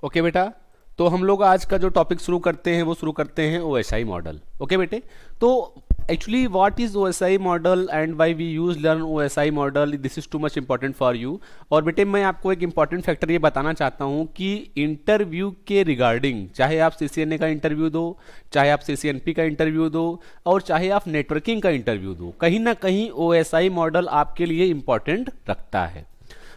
Okay बेटा, तो हम लोग आज का जो टॉपिक शुरू करते हैं वो शुरू करते हैं ओएसआई मॉडल। ओके बेटे, तो actually what is OSI model and why we use learn OSI model, this is too much important for you. और बेटे मैं आपको एक इंपॉर्टेंट फैक्टर ये बताना चाहता हूँ कि इंटरव्यू के रिगार्डिंग, चाहे आप सीसीएनए का इंटरव्यू दो, चाहे आप सीसीएनपी का इंटरव्यू दो, और चाहे आप नेटवर्किंग का इंटरव्यू दो, कहीं ना कहीं ओएसआई मॉडल आपके लिए इंपॉर्टेंट रखता है।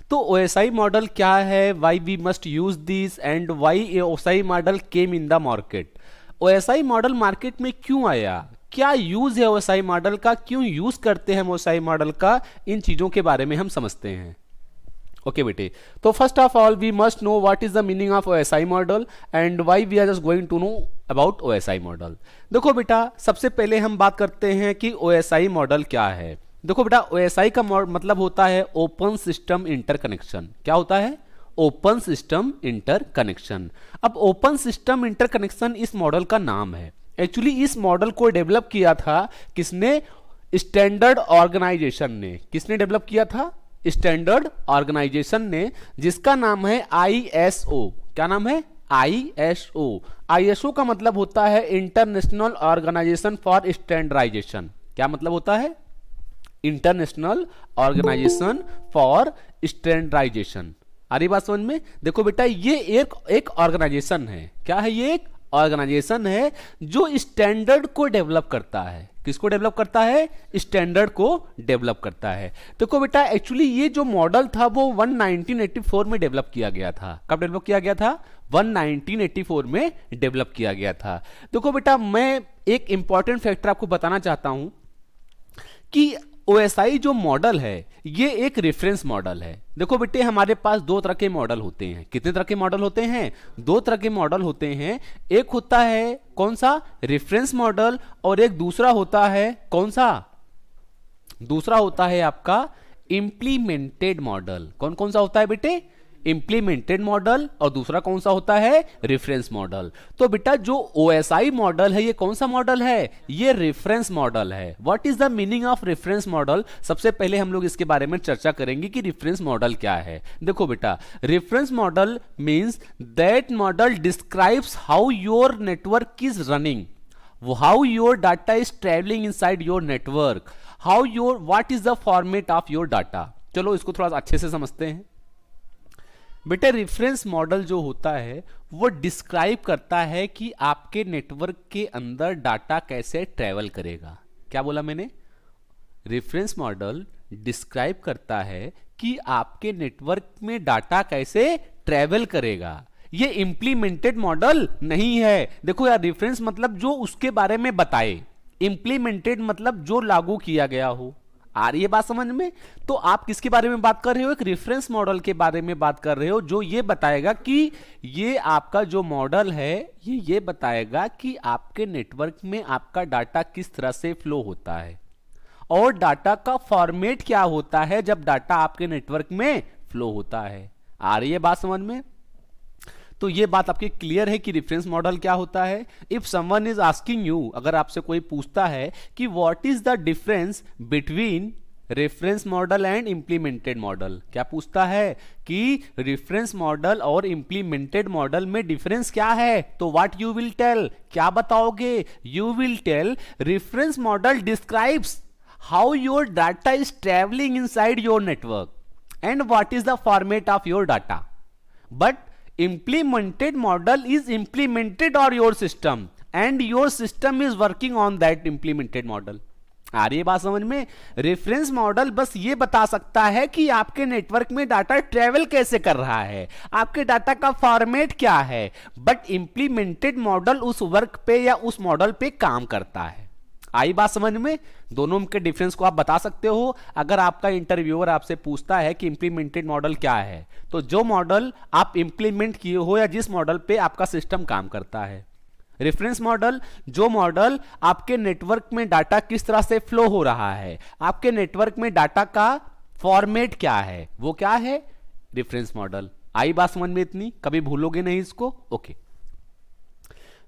तो ओएसआई मॉडल क्या है, why we must use this and why OSI model came in the market. OSI model market में क्यों आया, क्या यूज है ओएसआई मॉडल का, क्यों यूज करते हैं ओएसआई मॉडल का, इन चीजों के बारे में हम समझते हैं। ओके बेटे, तो first of all we must know what is the meaning of OSI model and why we are just going to know about OSI model. देखो बेटा, सबसे पहले हम बात करते हैं कि ओएसआई मॉडल क्या है। देखो बेटा, ओएसआई का मतलब होता है ओपन सिस्टम इंटरकनेक्शन। क्या होता है? Open system interconnection. अब ओपन सिस्टम इंटरकनेक्शन इस मॉडल का नाम है। एक्चुअली इस मॉडल को डेवलप किया था किसने? स्टैंडर्ड ऑर्गेनाइजेशन ने। किसने डेवलप किया था? स्टैंडर्ड ऑर्गेनाइजेशन ने, जिसका नाम है आईएसओ। क्या नाम है? आईएसओ। आईएसओ का मतलब होता है इंटरनेशनल ऑर्गेनाइजेशन फॉर स्टैंडर्डाइजेशन। क्या मतलब होता है? International organisation for standardisation. आ रही बात समझ में? देखो बेटा, ये एक ऑर्गेनाइजेशन है। क्या है? ये एक ऑर्गेनाइजेशन है जो स्टैंडर्ड को डेवलप करता है। किसको डेवलप करता है? स्टैंडर्ड को डेवलप करता है। देखो बेटा, एक्चुअली ये जो मॉडल था वो 1984 में डेवलप किया गया था। कब डेवलप किया गया था? 1984 में डेवलप किया गया था। देखो बेटा, मैं एक इंपॉर्टेंट फैक्टर आपको बताना चाहता हूं कि ओएसआई जो मॉडल है ये एक रेफरेंस मॉडल है। देखो बेटे, हमारे पास दो तरह के मॉडल होते हैं। कितने तरह के मॉडल होते हैं? दो तरह के मॉडल होते हैं। एक होता है कौन सा? Reference model. और एक दूसरा होता है कौन सा? दूसरा होता है आपका इंप्लीमेंटेड मॉडल। कौन कौन सा होता है बेटे? Implemented model. और दूसरा कौन सा होता है? Reference model. तो बेटा, जो ओएसआई मॉडल है ये कौन सा मॉडल है? ये रेफरेंस मॉडल है। What is the meaning of reference model? सबसे पहले हम लोग इसके बारे में चर्चा करेंगे कि रेफरेंस मॉडल क्या है। देखो बेटा, reference model means that model describes how your network is running, how your data is travelling inside your network, how your what is the format of your data. चलो इसको थोड़ा अच्छे से समझते हैं। बेटा, रेफरेंस मॉडल जो होता है वो डिस्क्राइब करता है कि आपके नेटवर्क के अंदर डाटा कैसे ट्रेवल करेगा। क्या बोला मैंने? रेफरेंस मॉडल डिस्क्राइब करता है कि आपके नेटवर्क में डाटा कैसे ट्रेवल करेगा। ये इंप्लीमेंटेड मॉडल नहीं है। देखो यार, रेफरेंस मतलब जो उसके बारे में बताए, इंप्लीमेंटेड मतलब जो लागू किया गया हो। आ रही है बात समझ में? तो आप किसके बारे में बात कर रहे हो? एक रेफरेंस मॉडल के बारे में बात कर रहे हो, जो ये बताएगा कि ये आपका जो मॉडल है ये बताएगा कि आपके नेटवर्क में आपका डाटा किस तरह से फ्लो होता है और डाटा का फॉर्मेट क्या होता है जब डाटा आपके नेटवर्क में फ्लो होता है। आ रही है बात समझ में? तो ये बात आपकी क्लियर है कि रेफरेंस मॉडल क्या होता है। If someone is asking you, अगर आपसे कोई पूछता है कि what is the difference between reference model and implemented model, क्या पूछता है कि रेफरेंस मॉडल और इंप्लीमेंटेड मॉडल में डिफरेंस क्या है, तो व्हाट यू विल टेल? क्या बताओगे? You will tell reference model describes how your data is travelling inside your network and what is the format of your data, but implemented model is implemented on your system and your system is working on that implemented model। आ रही है बात समझ में? Reference model बस ये बता सकता है कि आपके नेटवर्क में डाटा ट्रेवल कैसे कर रहा है, आपके डाटा का फॉर्मेट क्या है, बट इंप्लीमेंटेड मॉडल उस वर्क पे या उस मॉडल पे काम करता है। आई बात समझ में? दोनों के डिफरेंस को आप बता सकते हो। अगर आपका इंटरव्यूअर आपसे पूछता है कि इंप्लीमेंटेड मॉडल क्या है, तो जो मॉडल आप इंप्लीमेंट किए हो या जिस मॉडल पे आपका सिस्टम काम करता है। रेफरेंस मॉडल, जो मॉडल आपके नेटवर्क में डाटा किस तरह से फ्लो हो रहा है, आपके नेटवर्क में डाटा का फॉर्मेट क्या है, वो क्या है? Reference model. आई बात समझ में? इतनी कभी भूलोगे नहीं इसको। ओके,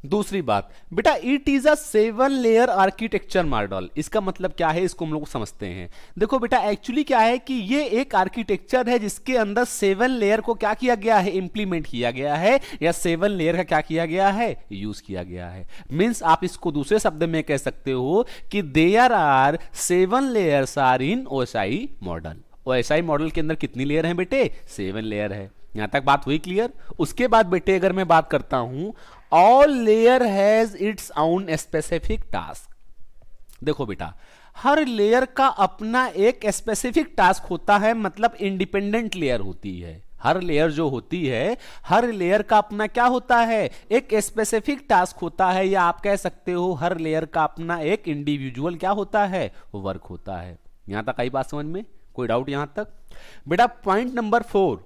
दूसरी बात बेटा, it is a 7 layer architecture model. इसका मतलब क्या है, इसको हम लोग समझते हैं। देखो बेटा, एक्चुअली क्या है कि ये एक आर्किटेक्चर है जिसके अंदर 7 लेयर को क्या किया गया है, इंप्लीमेंट किया गया है, या 7 लेयर का क्या किया गया है, यूज किया गया है। मींस आप इसको दूसरे शब्द में कह सकते हो कि there are 7 layers are in OSI model. OSI model के अंदर कितनी लेयर है बेटे, 7 लेयर है। यहां तक बात हुई क्लियर। उसके बाद बेटे अगर मैं बात करता हूं, all layer has its own specific task. देखो बेटा, हर लेयर का अपना एक स्पेसिफिक टास्क होता है, मतलब इंडिपेंडेंट लेयर होती है। हर लेयर जो होती है, हर लेयर का अपना क्या होता है, एक स्पेसिफिक टास्क होता है, या आप कह सकते हो हर लेयर का अपना एक इंडिविजुअल क्या होता है, वर्क होता है। यहां तक आई बात समझ में, कोई डाउट यहां तक? बेटा point number 4,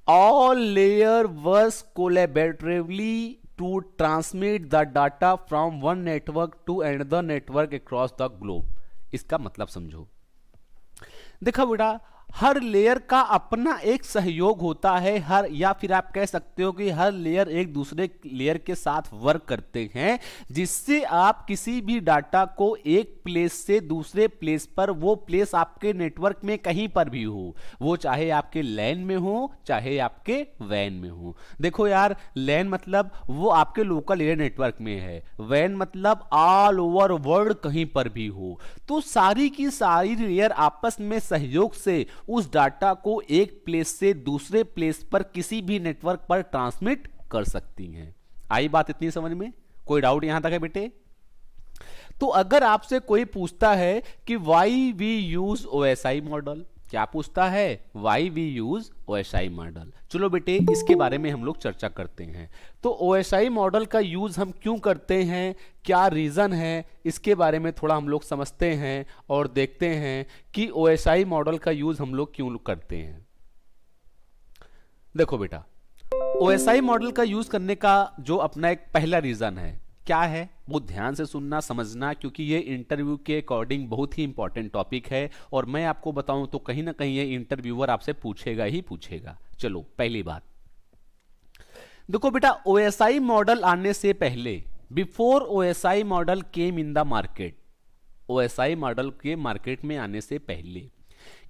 all layer works collaboratively to transmit the data from one network to another network across the globe। इसका मतलब समझो। देखो बेटा, हर लेयर का अपना एक सहयोग होता है, हर, या फिर आप कह सकते हो कि हर लेयर एक दूसरे लेयर के साथ वर्क करते हैं, जिससे आप किसी भी डाटा को एक प्लेस से दूसरे प्लेस पर, वो प्लेस आपके नेटवर्क में कहीं पर भी हो, वो चाहे आपके लैन में हो चाहे आपके वैन में हो। देखो यार, लैन मतलब वो आपके लोकल एरिया नेटवर्क में है, वैन मतलब ऑल ओवर वर्ल्ड कहीं पर भी हो। तो सारी की सारी लेयर आपस में सहयोग से उस डाटा को एक प्लेस से दूसरे प्लेस पर किसी भी नेटवर्क पर ट्रांसमिट कर सकती हैं। आई बात इतनी समझ में? कोई डाउट यहां तक है बेटे? तो अगर आपसे कोई पूछता है कि why we use OSI model, क्या पूछता है, why we use OSI model. चलो बेटे, इसके बारे में हम लोग चर्चा करते हैं। तो ओएसआई मॉडल का यूज हम क्यों करते हैं, क्या रीजन है, इसके बारे में थोड़ा हम लोग समझते हैं और देखते हैं कि ओएसआई मॉडल का यूज हम लोग क्यों करते हैं। देखो बेटा, ओएसआई मॉडल का यूज करने का जो अपना एक पहला रीजन है, क्या है, वो ध्यान से सुनना समझना, क्योंकि ये इंटरव्यू के अकॉर्डिंग बहुत ही इंपॉर्टेंट टॉपिक है, और मैं आपको बताऊं तो कहीं ना कहीं ये इंटरव्यूअर आपसे पूछेगा ही पूछेगा। चलो पहली बात, देखो बेटा, ओएसआई मॉडल आने से पहले, before OSI model came in the market, OSI model के मार्केट में आने से पहले,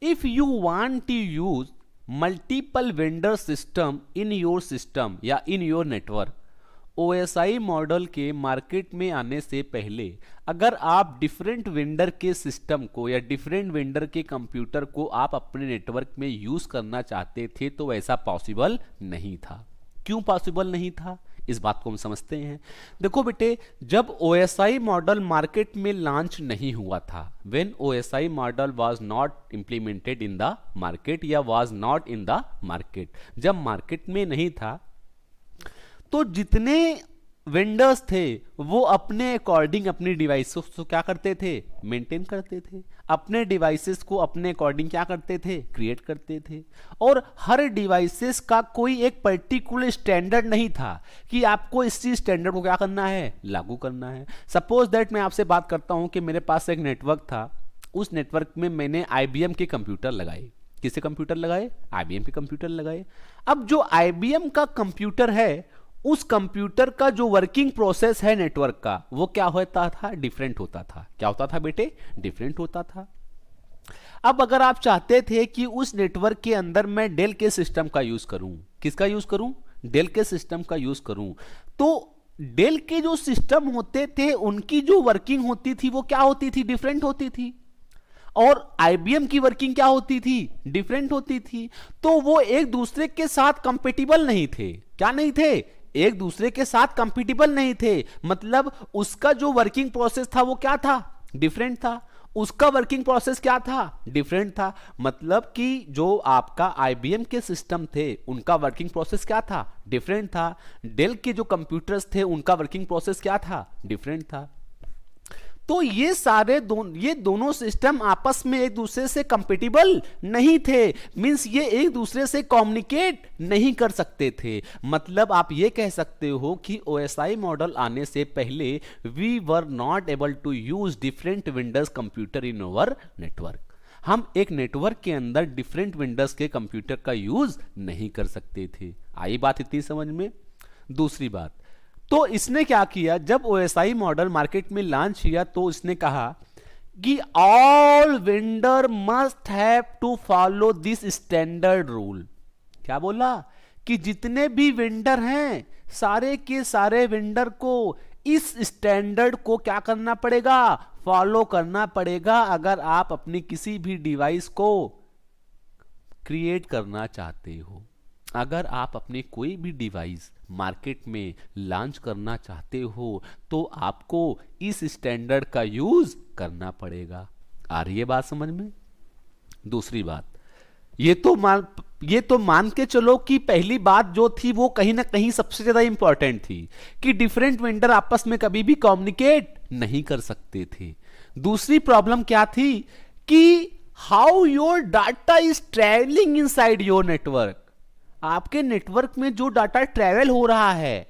if you want to use multiple vendor system in your system या in your network, OSI model के मार्केट में आने से पहले अगर आप डिफरेंट वेंडर के सिस्टम को या डिफरेंट वेंडर के कंप्यूटर को आप अपने नेटवर्क में यूज करना चाहते थे, तो ऐसा पॉसिबल नहीं था। क्यों पॉसिबल नहीं था, इस बात को हम समझते हैं। देखो बेटे, जब ओएसआई मॉडल मार्केट में लॉन्च नहीं हुआ था, when OSI model was not implemented in the market या was not in the market, जब मार्केट में नहीं था, तो जितने वेंडर्स थे वो अपने अकॉर्डिंग अपनी डिवाइसेस को क्या करते थे, मेंटेन करते थे, अपने डिवाइसेस को अपने अकॉर्डिंग क्या करते थे, क्रिएट करते थे। और हर डिवाइसेस का कोई एक पर्टिकुलर स्टैंडर्ड नहीं था कि आपको इसी स्टैंडर्ड को क्या करना है, लागू करना है। सपोज दैट मैं आपसे बात करता हूं कि मेरे पास एक नेटवर्क था, उस नेटवर्क में मैंने आईबीएम के कंप्यूटर लगाए। किसके कंप्यूटर लगाए, आईबीएम के कंप्यूटर लगाए। अब जो आईबीएम का कंप्यूटर है, उस कंप्यूटर का जो वर्किंग प्रोसेस है नेटवर्क का, वो क्या होता था, डिफरेंट होता था। क्या होता था बेटे, डिफरेंट होता था। अब अगर आप चाहते थे कि उस नेटवर्क के अंदर मैं डेल के सिस्टम का यूज करूं, किसका यूज करूं, डेल के सिस्टम का यूज करूं, तो डेल के जो सिस्टम होते थे उनकी जो वर्किंग होती थी वो क्या होती थी, डिफरेंट होती थी। और आईबीएम की वर्किंग क्या होती थी, डिफरेंट होती थी। तो वो एक दूसरे के साथ कंपेटिबल नहीं थे। क्या नहीं थे, एक दूसरे के साथ कंपेटिबल नहीं थे। मतलब उसका जो वर्किंग प्रोसेस था वो क्या था, डिफरेंट था। उसका वर्किंग प्रोसेस क्या था, डिफरेंट था। मतलब कि जो आपका आईबीएम के सिस्टम थे उनका वर्किंग प्रोसेस क्या था, डिफरेंट था। डेल के जो कंप्यूटर्स थे उनका वर्किंग प्रोसेस क्या था, डिफरेंट था। तो ये दोनों सिस्टम आपस में एक दूसरे से कंपेटिबल नहीं थे। मींस ये एक दूसरे से कम्युनिकेट नहीं कर सकते थे। मतलब आप ये कह सकते हो कि ओएसआई मॉडल आने से पहले we were not able to use different Windows computer in our network. हम एक नेटवर्क के अंदर डिफरेंट विंडोज के कंप्यूटर का यूज नहीं कर सकते थे। आई बात इतनी समझ में। दूसरी बात, तो इसने क्या किया, जब OSI मॉडल मार्केट में लॉन्च किया तो इसने कहा कि all vendor must have to follow this standard rule. क्या बोला कि जितने भी वेंडर हैं सारे के सारे वेंडर को इस स्टैंडर्ड को क्या करना पड़ेगा, फॉलो करना पड़ेगा, अगर आप अपनी किसी भी डिवाइस को क्रिएट करना चाहते हो। अगर आप अपनी कोई भी डिवाइस मार्केट में लॉन्च करना चाहते हो तो आपको इस स्टैंडर्ड का यूज करना पड़ेगा। आ रही है बात समझ में? दूसरी बात, ये तो मान के चलो कि पहली बात जो थी वो कहीं ना कहीं सबसे ज्यादा इंपॉर्टेंट थी कि डिफरेंट वेंडर आपस में कभी भी कम्युनिकेट नहीं कर सकते थे। दूसरी प्रॉब्लम क्या थी कि how your data is travelling inside your network. आपके नेटवर्क में जो डाटा ट्रेवल हो रहा है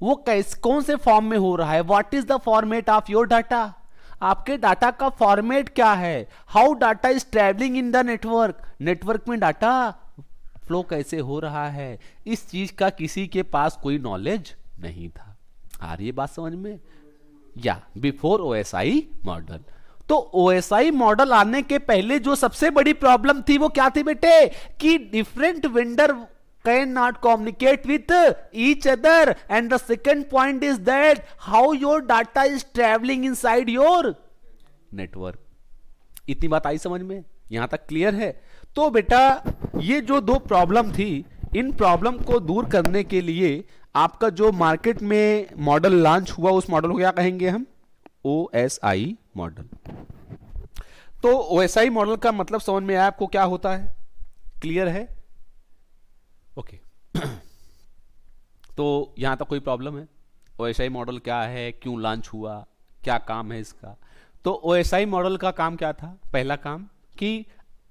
वो कौन से फॉर्म में हो रहा है, what is the format of your data, आपके डाटा का फॉर्मेट क्या है, how data is travelling in the network, network में डाटा फ्लो कैसे हो रहा है, इस चीज का किसी के पास कोई नॉलेज नहीं था। आ रही है बात समझ में? या बिफोर OSI मॉडल। तो OSI मॉडल आने के पहले जो सबसे बड़ी प्रॉब्लम थी वो क्या थी बेटे, कि different vendor cannot communicate with each other, and the second point is that how your data is traveling inside your network। इतनी बात आई समझ में? यहां तक क्लियर है? तो बेटा ये जो दो प्रॉब्लम थी, इन प्रॉब्लम को दूर करने के लिए आपका जो मार्केट में मॉडल लॉन्च हुआ उस मॉडल को क्या कहेंगे हम, OSI मॉडल। तो OSI मॉडल का मतलब समझ में आया आपको क्या होता है? क्लियर है? ओके तो यहां तक कोई प्रॉब्लम है? OSI मॉडल क्या है, क्यों लॉन्च हुआ, क्या काम है इसका? तो OSI मॉडल का काम क्या था? पहला काम कि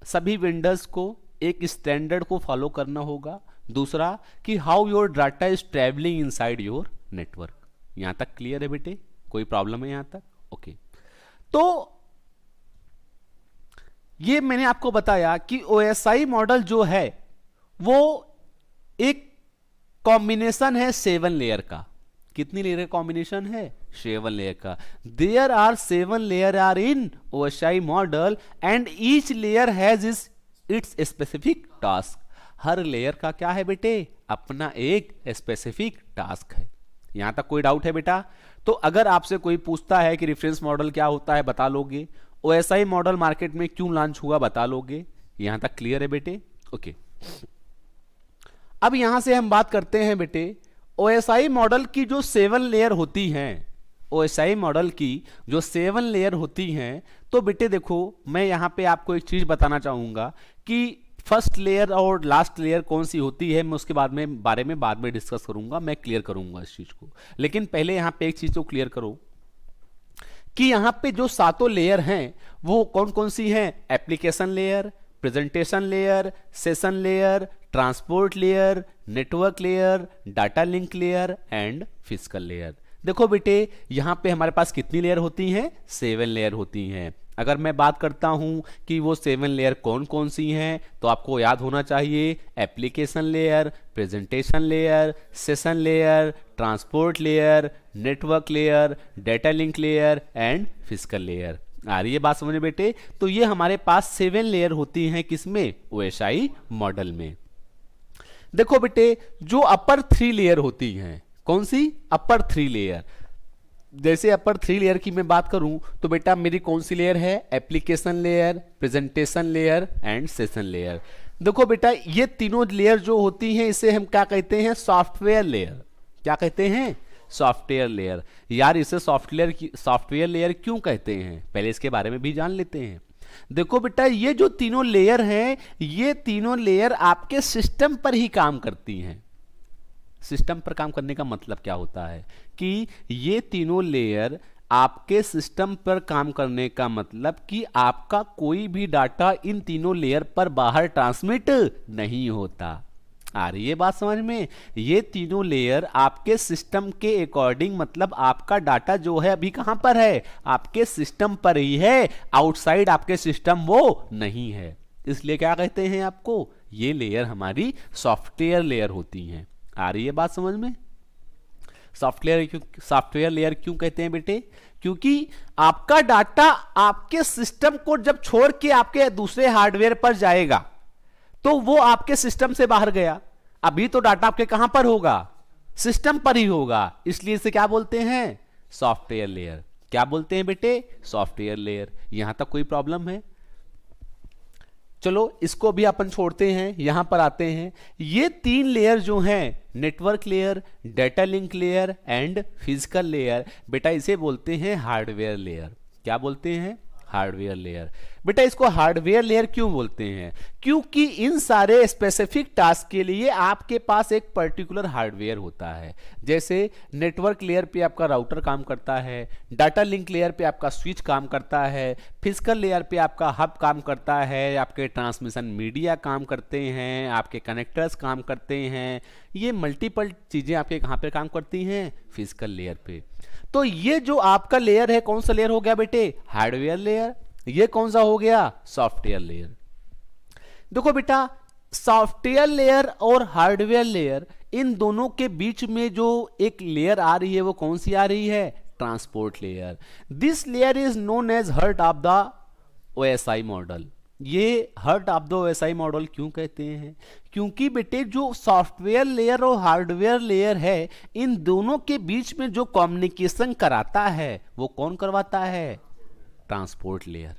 सभी वेंडर्स को एक स्टैंडर्ड को फॉलो करना होगा। दूसरा कि how your data is travelling inside your network. यहां तक क्लियर है बेटे? कोई प्रॉब्लम है यहां तक? ओके तो ये मैंने आपको बताया कि OSI मॉडल जो है वो एक कॉम्बिनेशन है 7 लेयर का। कितनी लेयर का कॉम्बिनेशन है? 7 लेयर का। There are 7 layer are in OSI model and each layer has its specific task. हर लेयर का क्या है बेटे? अपना एक स्पेसिफिक टास्क है। यहां तक कोई डाउट है बेटा? तो अगर आपसे कोई पूछता है कि रेफरेंस मॉडल क्या होता है, बता लोगे? OSI मॉडल मार्केट में क्यों लॉन्च हुआ, बता लोगे? यहां तक क्लियर है बेटे? ओके अब यहां से हम बात करते हैं बेटे OSI मॉडल की जो 7 लेयर होती हैं, OSI मॉडल की जो 7 लेयर होती हैं। तो बेटे देखो मैं यहां पे आपको एक चीज बताना चाहूंगा कि फर्स्ट लेयर और लास्ट लेयर कौन सी होती है, मैं उसके बारे में बाद में डिस्कस करूंगा, मैं क्लियर करूंगा इस चीज को। लेकिन पहले यहां पे एक चीज को क्लियर करो कि यहां पे जो 7 लेयर हैं वो कौन कौन सी हैं? Application layer, presentation layer, session layer, transport layer, network layer, data link layer and physical layer. देखो बेटे यहां पे हमारे पास कितनी लेयर होती हैं? 7 लेयर होती हैं। अगर मैं बात करता हूं कि वो 7 लेयर कौन कौन सी हैं तो आपको याद होना चाहिए application layer, presentation layer, session layer, transport layer, network layer, data link layer and physical layer. आ रही है बात समझ में बेटे? तो ये हमारे पास 7 लेयर होती हैं किसमें? OSI मॉडल में। देखो बेटे जो अपर 3 लेयर होती हैं, कौन सी? अपर 3 लेयर। जैसे अपर 3 लेयर की मैं बात करूं तो बेटा मेरी कौन सी लेयर है? Application layer, presentation layer and session layer. देखो बेटा ये तीनों लेयर जो होती हैं इसे हम क्या कहते हैं? Software layer. क्या कहते हैं? Software layer. यार इसे सॉफ्टवेयर लेयर क्यों कहते हैं, पहले इसके बारे में भी जान लेते हैं। देखो बेटा ये जो तीनों लेयर हैं, ये तीनों लेयर आपके सिस्टम पर ही काम करती हैं। सिस्टम पर काम करने का मतलब क्या होता है कि ये तीनों लेयर आपके सिस्टम पर काम करने का मतलब कि आपका कोई भी डाटा इन तीनों लेयर पर बाहर ट्रांसमिट नहीं होता। आ रही है बात समझ में? ये तीनों लेयर आपके सिस्टम के अकॉर्डिंग, मतलब आपका डाटा जो है अभी कहां पर है? आपके सिस्टम पर ही है, आउटसाइड आपके सिस्टम वो नहीं है। इसलिए क्या कहते हैं आपको? ये लेयर हमारी सॉफ्टवेयर लेयर होती हैं। आ रही है बात समझ में? सॉफ्टवेयर लेयर क्यों कहते हैं बेटे? क्योंकि आपका डाटा आपके सिस्टम को जब छोड़ के आपके दूसरे हार्डवेयर पर जाएगा तो वो आपके सिस्टम से बाहर गया, अभी तो डाटा आपके कहां पर होगा? सिस्टम पर ही होगा, इसलिए इसे क्या बोलते हैं? Software layer. क्या बोलते हैं बेटे? Software layer. यहां तक कोई प्रॉब्लम है? चलो इसको भी अपन छोड़ते हैं, यहां पर आते हैं। ये 3 लेयर जो हैं, network layer, data link layer and physical layer, बेटा इसे बोलते हैं हार्डवेयर लेयर। क्या बोलते हैं? Hardware layer. बेटा इसको हार्डवेयर लेयर क्यों बोलते हैं? क्योंकि इन सारे स्पेसिफिक टास्क के लिए आपके पास एक पर्टिकुलर हार्डवेयर होता है। जैसे नेटवर्क लेयर पे आपका राउटर काम करता है, डाटा लिंक लेयर पे आपका स्विच काम करता है, फिजिकल लेयर पे आपका हब काम करता है, आपके ट्रांसमिशन मीडिया काम करते हैं, आपके कनेक्टर्स काम करते हैं। ये मल्टीपल चीजें आपके कहां पे काम करती हैं? फिजिकल लेयर पे। तो ये जो आपका लेयर है, कौन सा लेयर हो गया बेटे? Hardware layer. ये कौन सा हो गया? Software layer. देखो बेटा, सॉफ्टवेयर लेयर और हार्डवेयर लेयर, इन दोनों के बीच में जो एक लेयर आ रही है वो कौन सी आ रही है? Transport layer. This layer is known as heart of the OSI model. ये heart of the OSI model क्यों कहते हैं? क्योंकि बेटे जो सॉफ्टवेयर लेयर और हार्डवेयर लेयर है, इन दोनों के बीच में जो कम्युनिकेशन कराता है वो कौन करवाता है? Transport layer.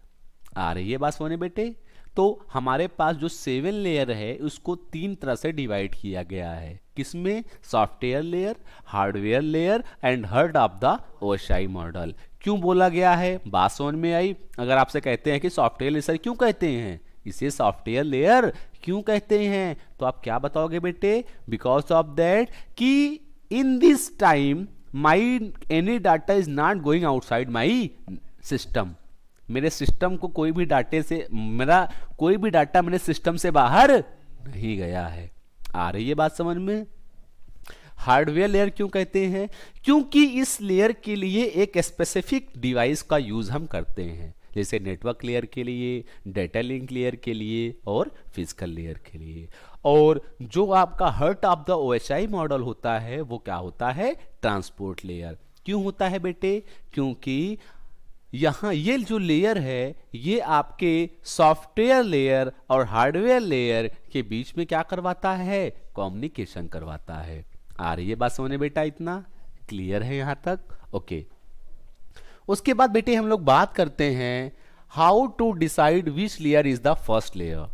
आ रही है बात समझने बेटे? तो हमारे पास जो 7 लेयर है उसको 3 तरह से डिवाइड किया गया है। किसमें? Software layer, hardware layer and heart of the OSI model. क्यों बोला गया है? बात समझ में आई? अगर आपसे कहते हैं कि सॉफ्टवेयर लेयर क्यों कहते हैं, इसे सॉफ्टवेयर लेयर क्यों कहते हैं, तो आप क्या बताओगे बेटे? बिकॉज ऑफ दैट कि in this time my any data is not going outside my system. मेरे सिस्टम को कोई भी डाटे से, मेरा कोई भी डाटा मेरे सिस्टम से बाहर नहीं गया है। आ रही है बात समझ में? हार्डवेयर लेयर क्यों कहते हैं? क्योंकि इस लेयर के लिए एक स्पेसिफिक डिवाइस का यूज हम करते हैं, जैसे नेटवर्क लेयर के लिए, डेटा लिंक लेयर के लिए और फिजिकल लेयर के लिए। और जो आपका heart of the OSI model होता है वो क्या होता है? Transport layer. क्यों होता है बेटे? क्योंकि यहां ये जो लेयर है ये आपके सॉफ्टवेयर लेयर और हार्डवेयर लेयर के बीच में क्या करवाता है? कम्युनिकेशन करवाता है। आ रही है बात समझने बेटा? इतना क्लियर है यहां तक? ओके। उसके बाद बेटे हम लोग बात करते हैं how to decide which layer is the first layer.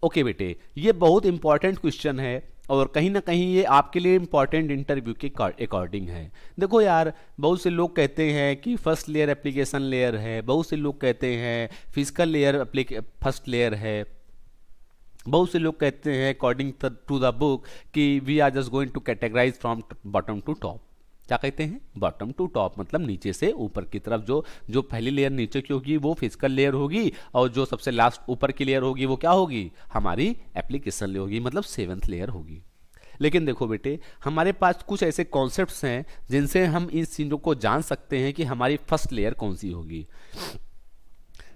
Okay बेटे, ये बहुत इंपॉर्टेंट क्वेश्चन है और कहीं ना कहीं ये आपके लिए इंपॉर्टेंट इंटरव्यू के अकॉर्डिंग है। देखो यार, बहुत से लोग कहते हैं कि फर्स्ट लेयर एप्लीकेशन लेयर है, बहुत से लोग कहते हैं फिजिकल लेयर फर्स्ट लेयर है, बहुत से लोग कहते हैं अकॉर्डिंग टू द बुक कि we are just going to categorize from bottom to top. क्या कहते हैं? बॉटम टू टॉप, मतलब नीचे से ऊपर की तरफ। जो पहली लेयर नीचे की होगी वो फिजिकल लेयर होगी और जो सबसे लास्ट ऊपर की लेयर होगी वो क्या होगी? हमारी एप्लीकेशन लेयर होगी, मतलब 7th लेयर होगी। लेकिन देखो बेटे, हमारे पास कुछ ऐसे कॉन्सेप्ट्स हैं जिनसे हम इन चीज़ों को जान सकते हैं कि हमारी फर्स्ट लेयर कौन सी होगी।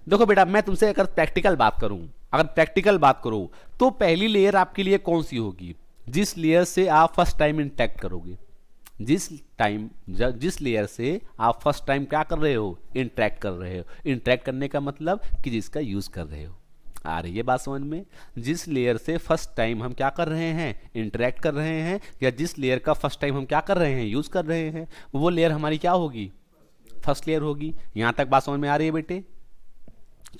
देखो बेटा, मैं तुमसे अगर प्रैक्टिकल बात करूं तो पहली लेयर आपके लिए कौन सी होगी? जिस लेयर से आप फर्स्ट टाइम इंटरेक्ट करोगे, जिस लेयर से आप फर्स्ट टाइम क्या कर रहे हो? इंटरेक्ट कर रहे हो। इंटरेक्ट करने का मतलब कि जिसका यूज कर रहे हो। आ रही है बात समझ में? जिस लेयर से फर्स्ट टाइम हम क्या कर रहे हैं? इंटरेक्ट कर रहे हैं, या जिस लेयर का फर्स्ट टाइम हम क्या कर रहे हैं? यूज कर रहे हैं, वो लेयर हमारी क्या होगी? फर्स्ट लेयर होगी। यहां तक बात समझ में आ रही है बेटे?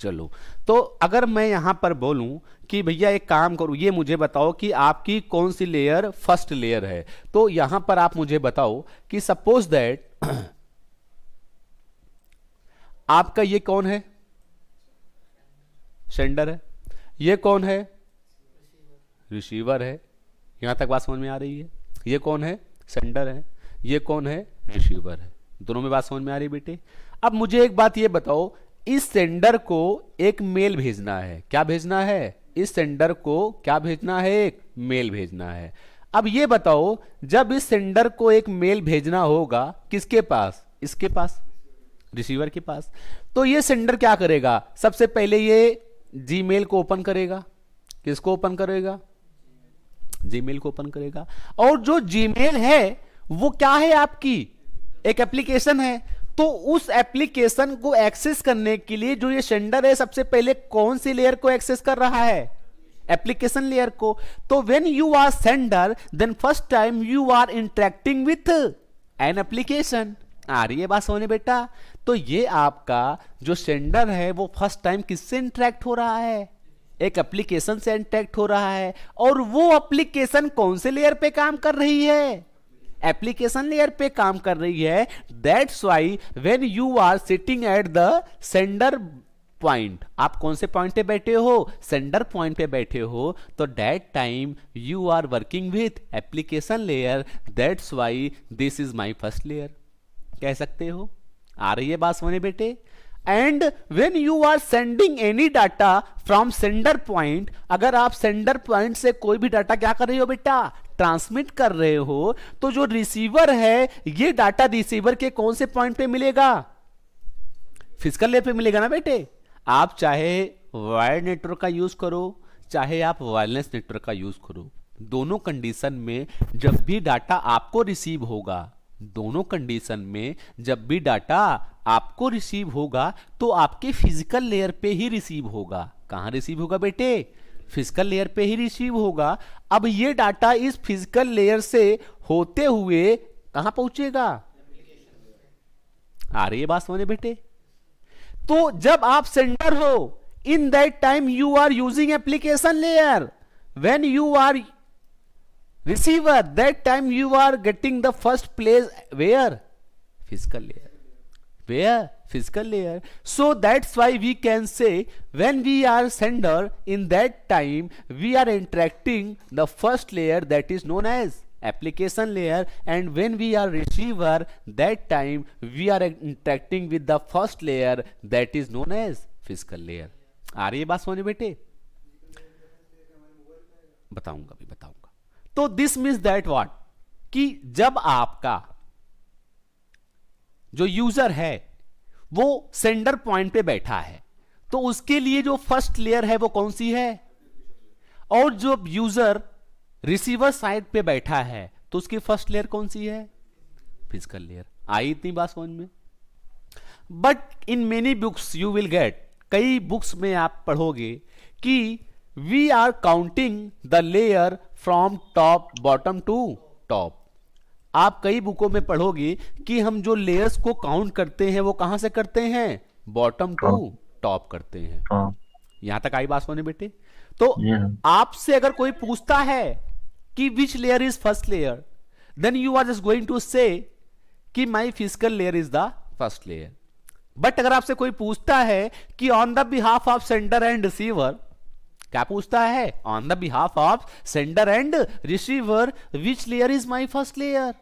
चलो, तो अगर मैं यहां पर बोलूं कि भैया एक काम करो, ये मुझे बताओ कि आपकी कौन सी लेयर फर्स्ट लेयर है, तो यहां पर आप मुझे बताओ कि सपोज दैट आपका ये कौन है? सेंडर है। ये कौन है? रिसीवर है। यहां तक बात समझ में आ रही है? ये कौन है? सेंडर है। ये कौन है? रिसीवर है। दोनों में बात समझ में आ रही है बेटे? अब मुझे एक बात ये बताओ, इस सेंडर को एक मेल भेजना है। क्या भेजना है? इस सेंडर को क्या भेजना है? एक मेल भेजना है। अब ये बताओ, जब इस सेंडर को एक मेल भेजना होगा किसके पास? इसके पास, रिसीवर के पास। तो ये सेंडर क्या करेगा? सबसे पहले ये जीमेल को ओपन करेगा। किसको ओपन करेगा? जीमेल को ओपन करेगा। और जो जीमेल है वो क्या है आपकी, एक एप्लीकेशन है। तो उस एप्लीकेशन को एक्सेस करने के लिए जो ये सेंडर है सबसे पहले कौन सी लेयर को एक्सेस कर रहा है, एप्लीकेशन लेयर को। तो when you are sender then first time you are interacting with an application. आ रही है बात समझ बेटा। तो ये आपका जो सेंडर है वो फर्स्ट टाइम किससे इंटरेक्ट हो रहा है, एक एप्लीकेशन से इंटरेक्ट हो रहा है। और वो एप्लीकेशन कौन से लेयर पे काम कर रही है, एप्लीकेशन लेयर पे काम कर रही है। That's why when you are sitting at the sender point, आप कौन से पॉइंट पे बैठे हो, सेंडर पॉइंट पे बैठे हो, तो that time you are working with application layer. That's why this is my first layer, कह सकते हो। आ रही है बात समझे बेटे। And when you are sending any data from sender point, अगर आप सेंडर पॉइंट से कोई भी डाटा क्या कर रहे हो बेटा, ट्रांसमिट कर रहे हो, तो जो रिसीवर है ये डाटा रिसीवर के कौन से पॉइंट पे मिलेगा, फिजिकल लेयर पे मिलेगा ना बेटे। आप चाहे वायर नेटवर्क का यूज करो चाहे आप वायरलेस नेटवर्क का यूज करो, दोनों कंडीशन में जब भी डाटा आपको रिसीव होगा, दोनों कंडीशन में जब भी डाटा आपको रिसीव होगा तो आपके फिजिकल लेयर पे ही रिसीव होगा। कहां रिसीव होगा बेटे, फिजिकल लेयर पे ही रिसीव होगा। अब ये डाटा इस फिजिकल लेयर से होते हुए कहां पहुंचेगा, आ रही है बात समझे बेटे। तो जब आप सेंडर हो, in that time you are using application layer, when you are receiver that time you are getting the first place where, physical layer, where, physical layer. So that's why we can say when we are sender, in that time we are interacting the first layer that is known as application layer, and when we are receiver that time we are interacting with the first layer that is known as physical layer. आ रही है बात समझ बेटे, बताऊंगा भी बताऊंगा। तो this means that what, कि जब आपका जो यूजर है वो सेंडर पॉइंट पे बैठा है तो उसके लिए जो फर्स्ट लेयर है वो कौन सी है, और जो यूजर रिसीवर साइड पे बैठा है तो उसकी फर्स्ट लेयर कौन सी है, फिजिकल लेयर। आई इतनी बात समझ में। But in many books you will get, कई बुक्स में आप पढ़ोगे कि we are counting the layer from top bottom to top. आप कई बुकों में पढ़ोगे कि हम जो लेयर्स को काउंट करते हैं वो कहां से करते हैं, बॉटम टू टॉप करते हैं। यहां तक आई बात समझे बेटे। तो आपसे अगर कोई पूछता है कि which layer is first layer, then you are just going to say कि my physical layer is the first layer. But अगर आपसे कोई पूछता है कि on the behalf of sender and receiver, क्या पूछता है, on the behalf of sender and receiver which layer is my first layer.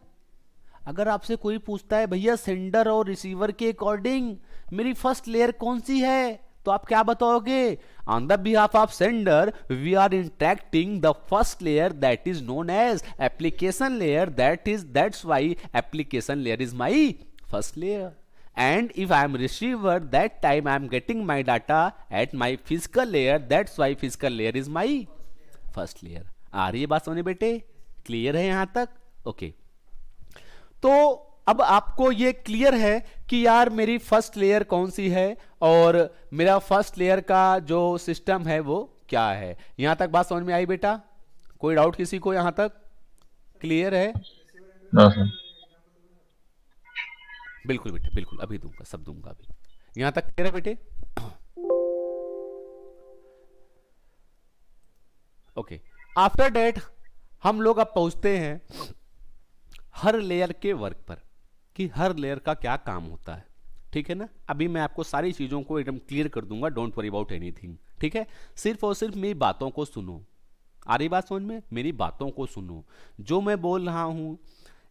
अगर आपसे कोई पूछता है भैया सेंडर और रिसीवर के अकॉर्डिंग मेरी फर्स्ट लेयर कौन सी है, तो आप क्या बताओगे, on the behalf of sender we are interacting the first layer that is known as application layer, that's why application layer is my first layer. And if I am receiver, that time I am getting my data at my physical layer, that's why physical layer is my first layer. आ रही है बात समझे बेटे, clear है यहां तक, okay. तो अब आपको ये क्लियर है कि यार मेरी फर्स्ट लेयर कौन सी है और मेरा फर्स्ट लेयर का जो सिस्टम है वो क्या है। यहां तक बात समझ में आई बेटा, कोई डाउट किसी को यहां तक, क्लियर है? बिल्कुल बेटे बिल्कुल, अभी दूंगा, सब दूंगा अभी। यहां तक क्लियर है बेटे, ओके। आफ्टर डेट हम लोग अब पहुंचते हैं हर लेयर के वर्क पर, कि हर लेयर का क्या काम होता है, ठीक है ना। अभी मैं आपको सारी चीजों को एकदम क्लियर कर दूंगा, डोंट वरी अबाउट एनीथिंग, ठीक है। सिर्फ और सिर्फ मेरी बातों को सुनो। आ रही बात समझ में, मेरी बातों को सुनो। जो मैं बोल रहा हूं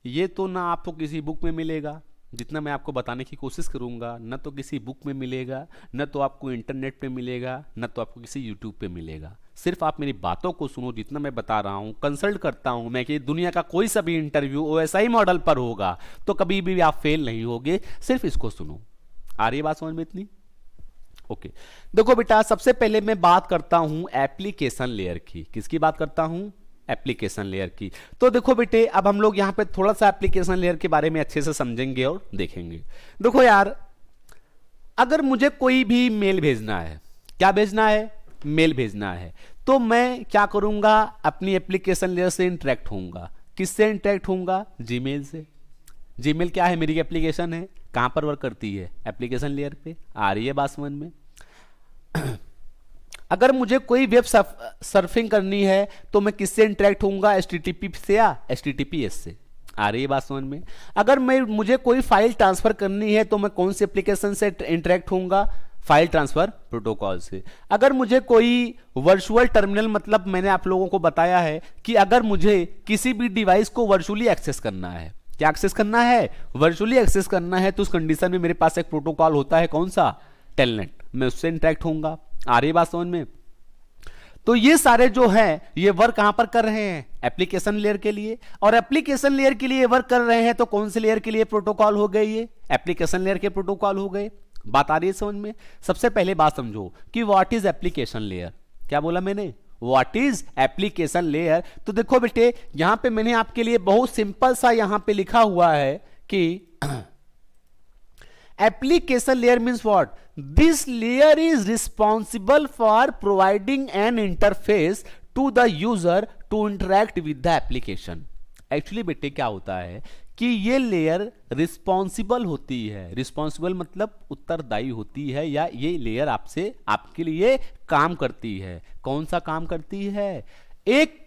ये तो ना आपको किसी बुक में मिलेगा, जितना मैं आपको बताने की कोशिश करूंगा न तो किसी बुक में मिलेगा, न तो आपको इंटरनेट पे मिलेगा, न तो आपको किसी यूट्यूब पे मिलेगा। सिर्फ आप मेरी बातों को सुनो, जितना मैं बता रहा हूं। कंसल्ट करता हूं मैं कि दुनिया का कोई सा भी इंटरव्यू OSI मॉडल पर होगा तो कभी भी आप फेल नहीं होगे, सिर्फ इसको सुनो। आ रही है बात समझ में इतनी, ओके। देखो बेटा, सबसे पहले मैं बात करता हूं एप्लीकेशन लेयर की। किसकी बात करता हूं, एप्लीकेशन लेयर की। तो देखो बेटे, अब हम लोग यहाँ पे थोड़ा सा एप्लीकेशन लेयर के बारे में अच्छे से समझेंगे और देखेंगे। देखो यार, अगर मुझे कोई भी मेल भेजना है, क्या भेजना है, मेल भेजना है, तो मैं क्या करूंगा, अपनी एप्लीकेशन लेयर से इंटरेक्ट होऊंगा। किससे इंटरेक्ट होऊंगा, जीमेल से। जीमेल क्या है, मेरी एप्लीकेशन है, कहां पर वर्क करती है, एप्लीकेशन लेयर पे। आ रही है बात समझ में। अगर मुझे कोई वेब सर्फिंग करनी है तो मैं किससे इंटरेक्ट होऊंगा, HTTP से या HTTPS से। आ रही है बात समझ में। अगर मुझे कोई फाइल ट्रांसफर करनी है तो मैं कौन सी एप्लीकेशन से इंटरेक्ट होऊंगा, फाइल ट्रांसफर प्रोटोकॉल से। अगर मुझे कोई वर्चुअल टर्मिनल, मतलब मैंने आप लोगों को बताया है कि अगर मुझे किसी भी डिवाइस को वर्चुअली एक्सेस करना है, क्या एक्सेस करना है, वर्चुअली एक्सेस करना है, तो उस कंडीशन में मेरे पास एक प्रोटोकॉल होता है, कौन सा, टेलनेट। मैं उससे इंटरेक्ट होऊंगा। आ रही बात समझ में। तो ये सारे जो हैं ये वर्क कहां पर कर रहे हैं, एप्लीकेशन लेयर के लिए। और एप्लीकेशन लेयर के लिए वर्क कर रहे हैं तो कौन से लेयर के लिए प्रोटोकॉल हो गए, ये एप्लीकेशन लेयर के प्रोटोकॉल हो गए। बात आ रही है समझ में। सबसे पहले बात समझो कि व्हाट इज एप्लीकेशन लेयर। क्या बोला मैंने, व्हाट इज एप्लीकेशन लेयर। तो देखो बेटे, यहां पे मैंने आपके लिए बहुत सिंपल सा यहां पे लिखा हुआ है कि application layer means what, this layer is responsible for providing an interface to the user to interact with the application। Actually बेटे क्या होता है कि ये लेयर रिस्पॉन्सिबल होती है। रिस्पॉन्सिबल मतलब उत्तरदायी होती है, या ये लेयर आपसे, आपके लिए काम करती है। कौन सा काम करती है, एक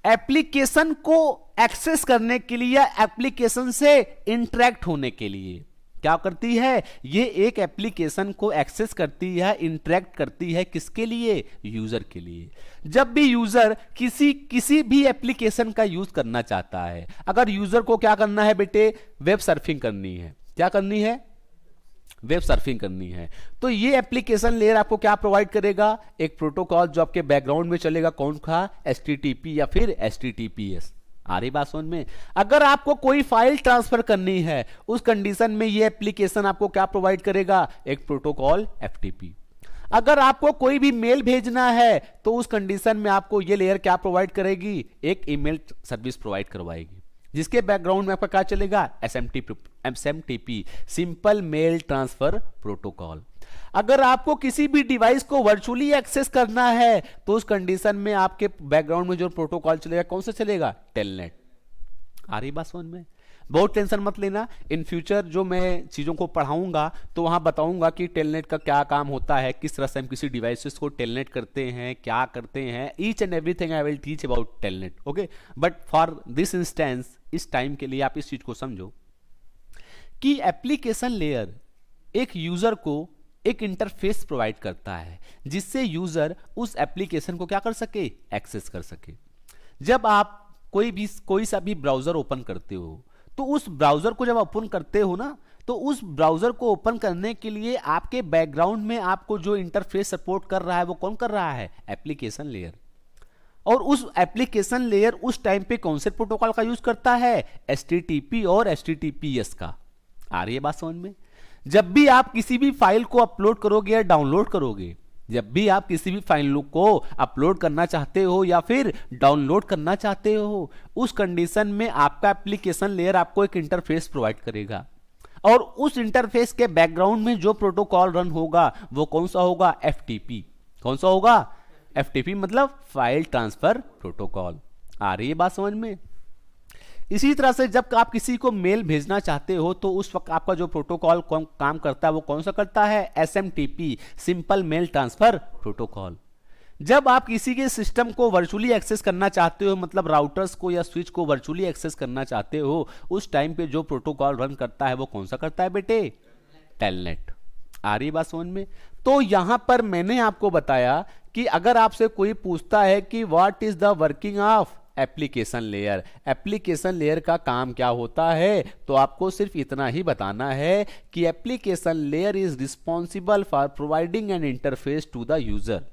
एप्लीकेशन को एक्सेस करने के लिए या एप्लीकेशन से इंटरेक्ट होने के लिए। क्या करती है, ये एक एप्लीकेशन को एक्सेस करती है, इंटरेक्ट करती है, किसके लिए, यूजर के लिए। जब भी यूजर किसी भी एप्लीकेशन का यूज करना चाहता है, अगर यूजर को क्या करना है बेटे, वेब सर्फिंग करनी है, क्या करनी है, वेब सर्फिंग करनी है, तो ये एप्लीकेशन लेयर आपको क्या प्रोवाइड करेगा, एक प्रोटोकॉल जो आपके बैकग्राउंड में चलेगा, कौन सा, HTTP या फिर HTTPS। आ रही बात समझ में। अगर आपको कोई फाइल ट्रांसफर करनी है, उस कंडीशन में ये एप्लीकेशन आपको क्या प्रोवाइड करेगा, एक प्रोटोकॉल FTP। अगर आपको कोई भी मेल भेजना है तो उस कंडीशन में आपको ये लेयर क्या प्रोवाइड करेगी, एक ईमेल सर्विस प्रोवाइड करवाएगी, जिसके बैकग्राउंड में आपका क्या चलेगा, SMTP, simple mail transfer protocol. अगर आपको किसी भी डिवाइस को वर्चुअली एक्सेस करना है तो उस कंडीशन में आपके बैकग्राउंड में जो प्रोटोकॉल चलेगा, कौन सा चलेगा, टेलनेट। आ रही बात समझ में। बहुत टेंशन मत लेना, इन फ्यूचर जो मैं चीजों को पढ़ाऊंगा तो वहां बताऊंगा कि टेलनेट का क्या काम होता है, किस तरह से हम किसी डिवाइसेस को टेलनेट करते हैं, क्या करते हैं, each and everything I will teach about telnet. Okay, but for this instance, इस टाइम के लिए आप इस चीज को समझो कि एप्लीकेशन लेयर एक यूजर को एक इंटरफेस प्रोवाइड करता है, जिससे यूजर उस एप्लीकेशन को क्या कर सके, एक्सेस कर सके। जब आप कोई सा भी ब्राउजर ओपन करते हो, तो उस ब्राउजर को जब ओपन करते हो ना, तो उस ब्राउजर को ओपन करने के लिए आपके बैकग्राउंड में आपको जो इंटरफेस सपोर्ट कर रहा है वो कौन कर रहा है, एप्लीकेशन लेयर। और उस एप्लीकेशन लेयर उस टाइम पे कौन से प्रोटोकॉल का यूज करता है, HTTP और HTTPS का। आ रही है बात समझ में। जब भी आप किसी भी फाइल को अपलोड करोगे या डाउनलोड करोगे, जब भी आप किसी भी फाइल को अपलोड करना चाहते हो या फिर डाउनलोड करना चाहते हो, उस कंडीशन में आपका एप्लीकेशन लेयर आपको एक इंटरफेस प्रोवाइड करेगा, और उस इंटरफेस के बैकग्राउंड में जो प्रोटोकॉल रन होगा वो कौन सा होगा, FTP। कौन सा होगा, FTP मतलब फाइल ट्रांसफर प्रोटोकॉल। आ रही है बात समझ में। इसी तरह से जब आप किसी को मेल भेजना चाहते हो तो उस वक्त आपका जो प्रोटोकॉल काम करता है वो कौन सा करता है, SMTP, simple mail transfer protocol. जब आप किसी के सिस्टम को वर्चुअली एक्सेस करना चाहते हो, मतलब राउटर्स को या स्विच को वर्चुअली एक्सेस करना चाहते हो, उस टाइम पे जो प्रोटोकॉल रन करता है वो कौन सा करता है बेटे, टेलनेट। आ रही बात समझ में। तो यहां पर मैंने आपको बताया कि अगर आपसे कोई पूछता है कि what is the working of application layer, application layer का काम क्या होता है, तो आपको सिर्फ इतना ही बताना है कि application layer is responsible for providing an interface to the user.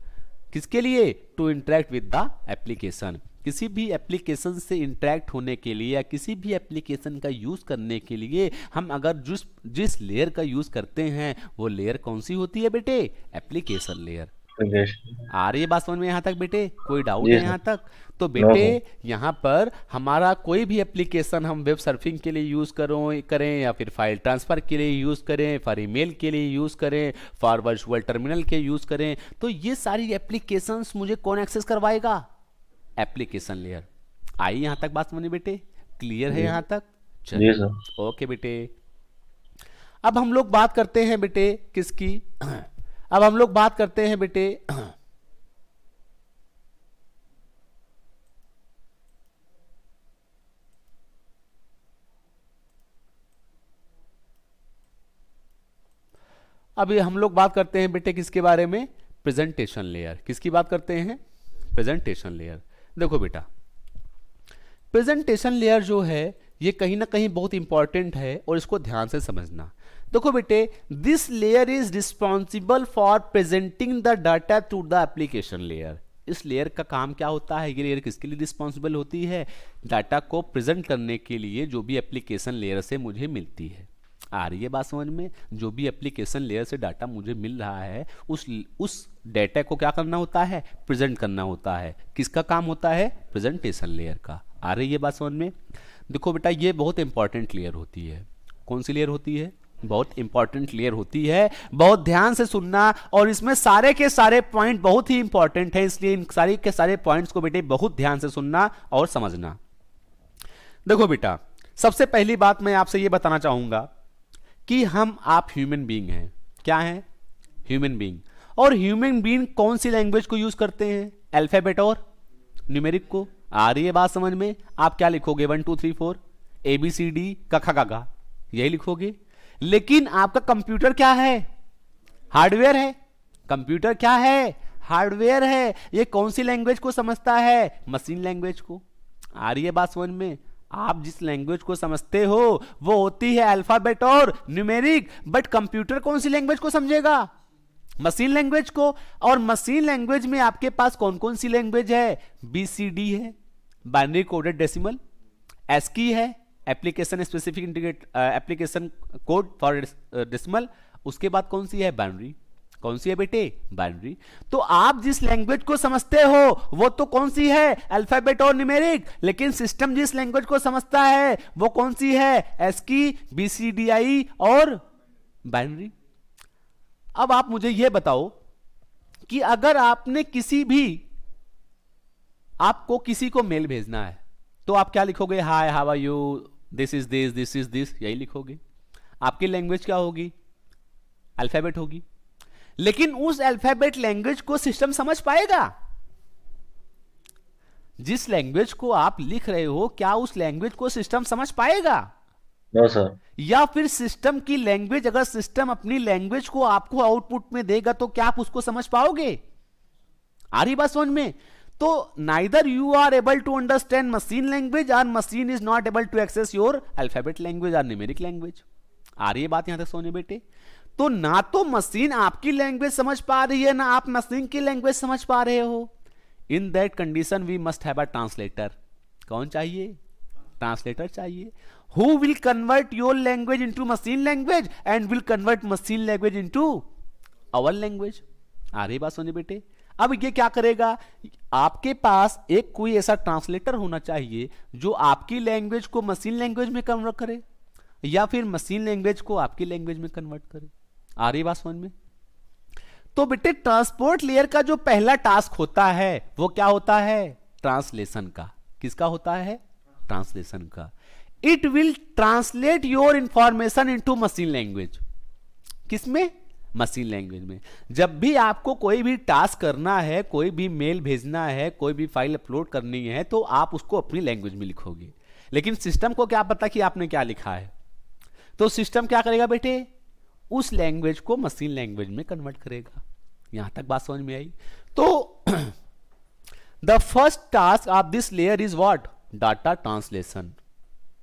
किसके लिए, to interact with the application. किसी भी एप्लीकेशन से इंटरेक्ट होने के लिए या किसी भी एप्लीकेशन का यूज करने के लिए हम अगर जिस लेयर का यूज करते हैं वो लेयर कौन सी होती है बेटे, एप्लीकेशन लेयर। एप्लीकेशन। आ रही है बात समझ में यहाँ तक बेटे? कोई डाउट जी है सर। यहाँ तक? तो नो बेटे सर। यहाँ पर हमारा कोई भी एप्लीकेशन हम वेब सर्फिंग के लिए यूज़ करें या फिर फाइल ट्रांसफ़र के लिए यूज़ करें, फॉर ईमेल के लिए यूज़ करें, फॉर वर्चुअल टर्मिनल के यूज़ करें, तो ये सारी एप्लीकेशंस मुझे कौन एक्सेस करवाएगा? Application layer. आई यहाँ तक बात समझ बेटे? क्लियर है जी। यहाँ तक? जी चलिए, सर। ओके बेटे। अब हम लोग बात करते हैं बेटे किसकी? अब हम लोग बात करते हैं बेटे अभी हम लोग बात करते हैं बेटे किसके बारे में? Presentation layer. किसकी बात करते हैं? Presentation layer. देखो बेटा, प्रेजेंटेशन लेयर जो है ये कहीं ना कहीं बहुत इंपॉर्टेंट है और इसको ध्यान से समझना। देखो बेटे, this layer is responsible for presenting the data through the application layer. इस लेयर का काम क्या होता है? ये लेयर किसके लिए रिस्पॉन्सिबल होती है? डाटा को प्रेजेंट करने के लिए जो भी एप्लीकेशन लेयर से मुझे मिलती है। आ रही है बात समझ में? जो भी एप्लीकेशन लेयर से डाटा मुझे मिल रहा है उस डाटा को क्या करना होता है? प्रेजेंट करना होता है। किसका काम होता है? प्रेजेंटेशन लेयर का। आ रही है बात समझ में? देखो बेटा, ये बहुत इंपॉर्टेंट लेयर होती है। कौन सी लेयर होती है? बहुत इंपॉर्टेंट लेयर होती है। बहुत ध्यान से सुनना, और इसमें सारे के सारे पॉइंट बहुत ही इंपॉर्टेंट है, इसलिए इन सारे के सारे पॉइंट्स को बेटे बहुत ध्यान से सुनना और समझना। देखो बेटा, सबसे पहली बात मैं आपसे ये बताना चाहूंगा कि हम आप ह्यूमन बीइंग हैं। क्या हैं? Human being. और ह्यूमन बीइंग कौन सी लैंग्वेज को यूज करते हैं? अल्फाबेट और न्यूमेरिक को। आ रही है बात समझ में? आप क्या लिखोगे? 1 2 3 4 ABCD कखा गागा, यही लिखोगे। लेकिन आपका कंप्यूटर क्या है? हार्डवेयर है। कंप्यूटर क्या है? हार्डवेयर है। ये कौन सी लैंग्वेज को समझता है? मशीन लैंग्वेज को। आ रही है बात समझ में? आप जिस लैंग्वेज को समझते हो वो होती है अल्फाबेट और न्यूमेरिक, बट कंप्यूटर कौन सी लैंग्वेज को समझेगा? मशीन लैंग्वेज को। और मशीन लैंग्वेज में आपके पास कौन कौन सी लैंग्वेज है? BCD है, बाइनरी कोडेड डेसिमल, ASCII है, application specific integrate application code for decimal. उसके बाद कौन सी है? बाइनरी। कौन सी है बेटे? बाइनरी। तो आप जिस लैंग्वेज को समझते हो वो तो कौन सी है? अल्फाबेट और न्यूमेरिक। लेकिन सिस्टम जिस लैंग्वेज को समझता है वो कौन सी है? ASCII, BCDI और बाइनरी। अब आप मुझे यह बताओ कि अगर आपको किसी को मेल भेजना है तो आप क्या लिखोगे? Hi, how are you, this is this, यही लिखोगे। आपकी लैंग्वेज क्या होगी? अल्फाबेट होगी। लेकिन उस अल्फाबेट लैंग्वेज को सिस्टम समझ पाएगा? जिस लैंग्वेज को आप लिख रहे हो, क्या उस लैंग्वेज को सिस्टम समझ पाएगा? No sir. या फिर सिस्टम की लैंग्वेज, अगर सिस्टम अपनी लैंग्वेज को आपको आउटपुट में देगा तो क्या आप उसको समझ पाओगे? आ रही बात समझ में? तो neither you are able to understand machine language और machine is not able to access your alphabet language और न्यूमेरिक लैंग्वेज। आ रही है बात यहां तक सोने बेटे? तो ना तो मशीन आपकी लैंग्वेज समझ पा रही है, ना आप मशीन की लैंग्वेज समझ पा रहे हो। In that condition we must have a translator. कौन चाहिए? ट्रांसलेटर चाहिए। Who will convert your language into machine language and will convert machine language into our language. आ रही बात सोने बेटे? अब ये क्या करेगा? आपके पास एक कोई ऐसा ट्रांसलेटर होना चाहिए जो आपकी लैंग्वेज को मशीन लैंग्वेज में कन्वर्ट करे या फिर मशीन लैंग्वेज को आपकी लैंग्वेज में कन्वर्ट करे। आ रही बात समझ में? तो बेटे, ट्रांसपोर्ट लेयर का जो पहला टास्क होता है वो क्या होता है? ट्रांसलेशन का। किसका होता है? ट्रांसलेशन का। It will translate your information into machine language. किसमें? मशीन लैंग्वेज में। जब भी आपको कोई भी टास्क करना है, कोई भी मेल भेजना है, कोई भी फाइल अपलोड करनी है, तो आप उसको अपनी लैंग्वेज में लिखोगे। लेकिन सिस्टम को क्या पता कि आपने क्या लिखा है? तो सिस्टम क्या करेगा बेटे? उस लैंग्वेज को मशीन लैंग्वेज में कन्वर्ट करेगा। यहां तक बात समझ में आई? तो the first task of this layer is what? Data translation.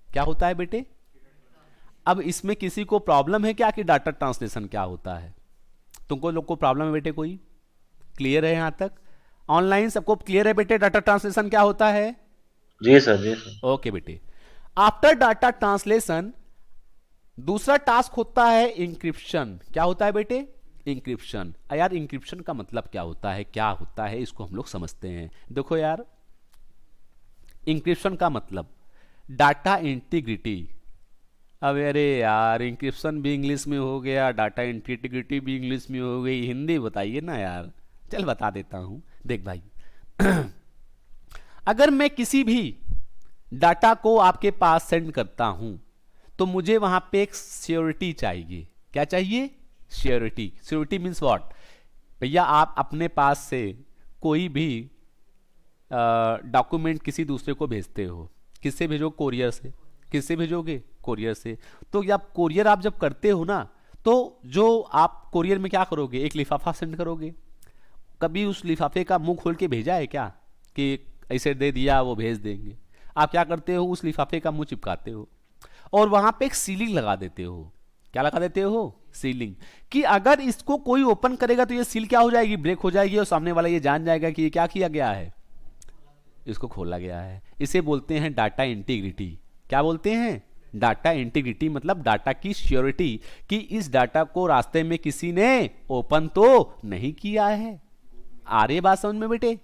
क्या होता है बेटे? अब इसमें किसी को प्रॉब्लम है क्या कि डाटा ट्रांसलेशन क्या होता है? तुमको लोग को प्रॉब्लम है बेटे? कोई क्लियर है यहां तक? ऑनलाइन सबको क्लियर है बेटे डाटा ट्रांसलेशन क्या होता है? जी सर। जी सर। ओके बेटे। आफ्टर डाटा ट्रांसलेशन दूसरा टास्क होता है इंक्रिप्शन। क्या होता है बेटे? इंक्रिप्शन। यार इंक्रिप्शन का मतलब क्या होता है, क्या होता है, इसको हम लोग समझते हैं। देखो यार, इंक्रिप्शन का मतलब डाटा इंटीग्रिटी। अब अरे यार, इंक्रिप्शन भी इंग्लिश में हो गया, डाटा इंटीग्रिटी भी इंग्लिश में हो गई, हिंदी बताइए ना यार। चल बता देता हूं, देख भाई। अगर मैं किसी भी डाटा को आपके पास सेंड करता हूं तो मुझे वहां पे एक सिक्योरिटी चाहिए। क्या चाहिए? सिक्योरिटी। Security means what? भैया आप अपने पास से कोई भी डॉक्यूमेंट किसी दूसरे को भेजते हो, किससे भेजो? कोरियर से। किससे भेजोगे? कोरियर से। तो जब कोरियर आप जब करते हो ना, तो जो आप कोरियर में क्या करोगे? एक लिफाफा सेंड करोगे। कभी उस लिफाफे का मुंह खोल के भेजा है क्या कि ऐसे दे दिया वो भेज देंगे? आप क्या करते हो? उस लिफाफे का मुंह चिपकाते हो और वहां पे एक सीलिंग लगा देते हो। क्या लगा देते हो? सीलिंग। कि अगर इसको कोई ओपन करेगा तो ये सील क्या हो जाएगी? ब्रेक हो जाएगी और सामने वाला ये जान जाएगा कि ये क्या किया गया है, इसको खोला गया है। इसे बोलते हैं डाटा इंटीग्रिटी। क्या बोलते हैं? डाटा इंटीग्रिटी मतलब डाटा की सिक्योरिटी, कि इस डाटा को रास्ते में किसी ने ओपन तो नहीं किया है। आ रही है बात समझ में बेटे?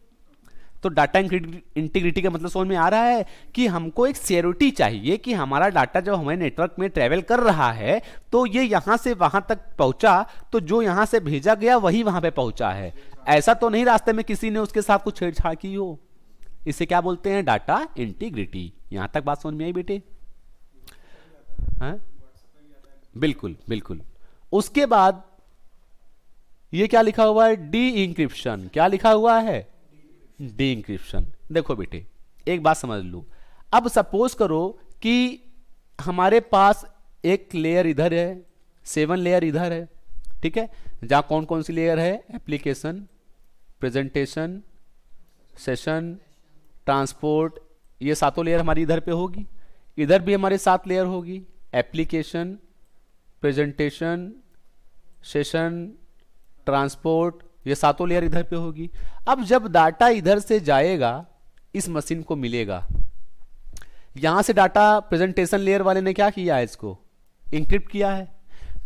तो डाटा इंटीग्रिटी का मतलब समझ में आ रहा है कि हमको एक सिक्योरिटी चाहिए कि हमारा डाटा जब हमारे नेटवर्क में ट्रेवल कर रहा है तो ये यहां से वहां तक पहुंचा, तो जो यहां से भेजा गया वही वहां पे पहुंचा है। ऐसा तो नहीं रास्ते में किसी ने उसके साथ कुछ छेड़छाड़ की हो। इसे क्या बोलते हैं? Data integrity. यहां तक बात समझ में आई बेटे? हाँ, बिल्कुल बिल्कुल। उसके बाद ये क्या लिखा हुआ है? Decryption. क्या लिखा हुआ है? Decryption. देखो बेटे, एक बात समझ लो। अब सपोज करो कि हमारे पास एक लेयर इधर है, 7 लेयर इधर है, ठीक है? जहां कौन कौन सी लेयर है? Application, presentation, session, transport. ये सातों लेयर हमारी इधर पे होगी। इधर भी हमारे 7 लेयर होगी। एप्लीकेशन, प्रेजेंटेशन, सेशन, ट्रांसपोर्ट, ये सातों लेयर इधर पे होगी। अब जब डाटा इधर से जाएगा, इस मशीन को मिलेगा, यहां से डाटा प्रेजेंटेशन लेयर वाले ने क्या किया है? इसको इंक्रिप्ट किया है।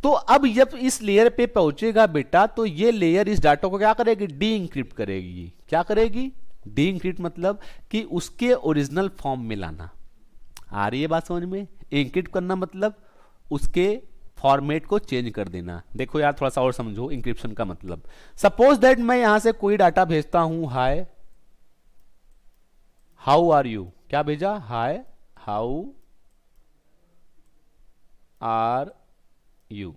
तो अब जब इस लेयर पे पहुंचेगा बेटा, तो ये लेयर इस डाटा को क्या करेगी? डी इंक्रिप्ट करेगी। क्या करेगी? डी इंक्रिप्ट मतलब कि उसके ओरिजिनल फॉर्म में लाना। आ रही है बात समझ में? इंक्रिप्ट करना मतलब उसके फॉर्मेट को चेंज कर देना। देखो यार, थोड़ा सा और समझो इंक्रिप्शन का मतलब। सपोज दैट मैं यहां से कोई डाटा भेजता हूं, हाय हाउ आर यू। क्या भेजा? Hi how are you.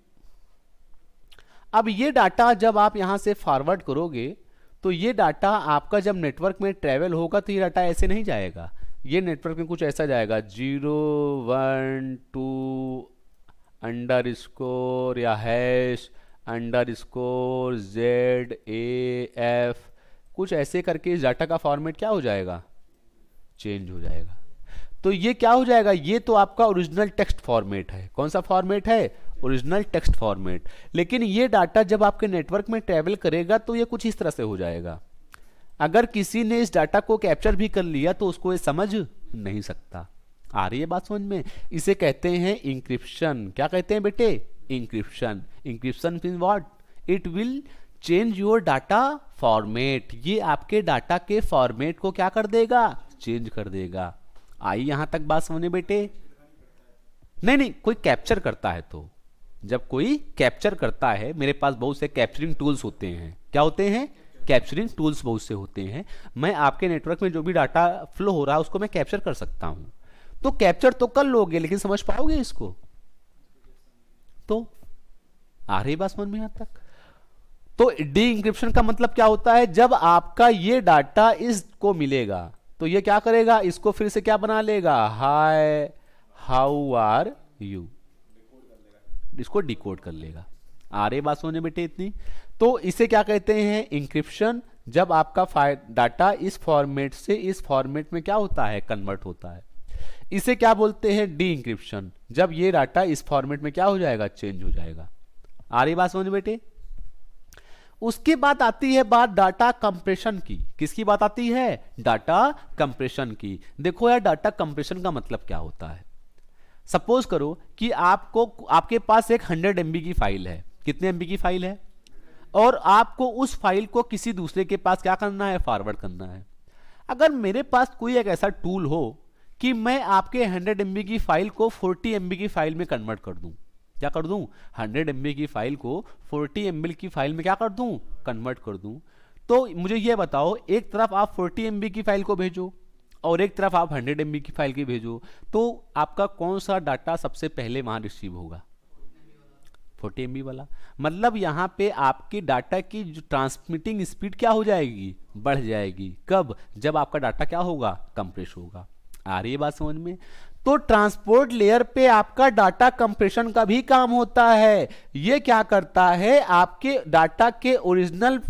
अब ये डाटा जब आप यहां से फॉरवर्ड करोगे तो ये डाटा आपका जब नेटवर्क में ट्रेवल होगा तो ये डाटा ऐसे नहीं जाएगा। ये नेटवर्क में कुछ ऐसा जाएगा, 0 1 2 अंडरस्कोर या हैश अंडरस्कोर ZAF, कुछ ऐसे करके इस डाटा का फॉर्मेट क्या हो जाएगा? चेंज हो जाएगा। तो ये क्या हो जाएगा? ये तो आपका ओरिजिनल टेक्स्ट फॉर्मेट है। कौन सा फॉर्मेट है? Original text format. लेकिन ये डाटा जब आपके नेटवर्क में ट्रेवल करेगा तो ये कुछ इस तरह से हो जाएगा। अगर किसी ने इस डाटा को कैप्चर भी कर लिया तो उसको ये समझ नहीं सकता। आ रही है बात समझ में? इसे कहते हैं इंक्रिप्शन। क्या कहते हैं बेटे? Encryption. Encryption mean what? It will change your data format. ये आपके डाटा के फॉर्मेट को क्या कर देगा? चेंज कर देगा। आई यहां तक बात समझे बेटे? नहीं नहीं, कोई कैप्चर करता है तो, जब कोई कैप्चर करता है, मेरे पास बहुत से कैप्चरिंग टूल्स होते हैं। क्या होते हैं? कैप्चरिंग टूल्स बहुत से होते हैं। मैं आपके नेटवर्क में जो भी डाटा फ्लो हो रहा है उसको मैं कैप्चर कर सकता हूं। तो कैप्चर तो कर लोगे, लेकिन समझ पाओगे इसको? तो आ रही बात समझ में यहां तक? तो डी इंक्रिप्शन का मतलब क्या होता है? जब आपका ये डाटा इसको मिलेगा तो ये क्या करेगा? इसको फिर से क्या बना लेगा? हाय हाउ आर यू, इसको डिकोड कर लेगा। आ रही बात समझ बेटे इतनी? तो इसे क्या कहते हैं? इंक्रिप्शन। जब आपका डाटा इस फॉर्मेट से इस फॉर्मेट में क्या होता है? कन्वर्ट होता है। इसे क्या बोलते हैं? Decryption. जब ये डाटा इस फॉर्मेट में क्या हो जाएगा? चेंज हो जाएगा। आ रही बात समझ बेटे? उसके बाद आती है बात डाटा कंप्रेशन की। किसकी बात आती है? डाटा कंप्रेशन की। देखो यार, डाटा कंप्रेशन का मतलब क्या होता है? सपोज करो कि आपके पास एक 100 MB की फाइल है। कितने MB की फाइल है? और आपको उस फाइल को किसी दूसरे के पास क्या करना है, फॉरवर्ड करना है। अगर मेरे पास कोई एक ऐसा टूल हो कि मैं आपके 100 MB की फाइल को 40 MB की फाइल में कन्वर्ट कर दूं, क्या कर दूं, 100 MB की फाइल को 40 MB की फाइल में क्या कर दूं, कन्वर्ट कर दूं, तो मुझे ये बताओ, एक तरफ आप 40 MB की फाइल को भेजो और एक तरफ आप 100 MB की फाइल की भेजो, तो आपका कौन सा डाटा सबसे पहले वहां रिसीव होगा, 40 MB वाला। मतलब यहां पे आपकी डाटा की जो ट्रांसमिटिंग स्पीड क्या हो जाएगी, बढ़ जाएगी। कब, जब आपका डाटा क्या होगा, कंप्रेस होगा। आ रही है बात समझ में। तो ट्रांसपोर्ट लेयर पे आपका डाटा कंप्रेशन का भी काम होता है। ये क्या करता है, आपके डाटा के ओरिजिनल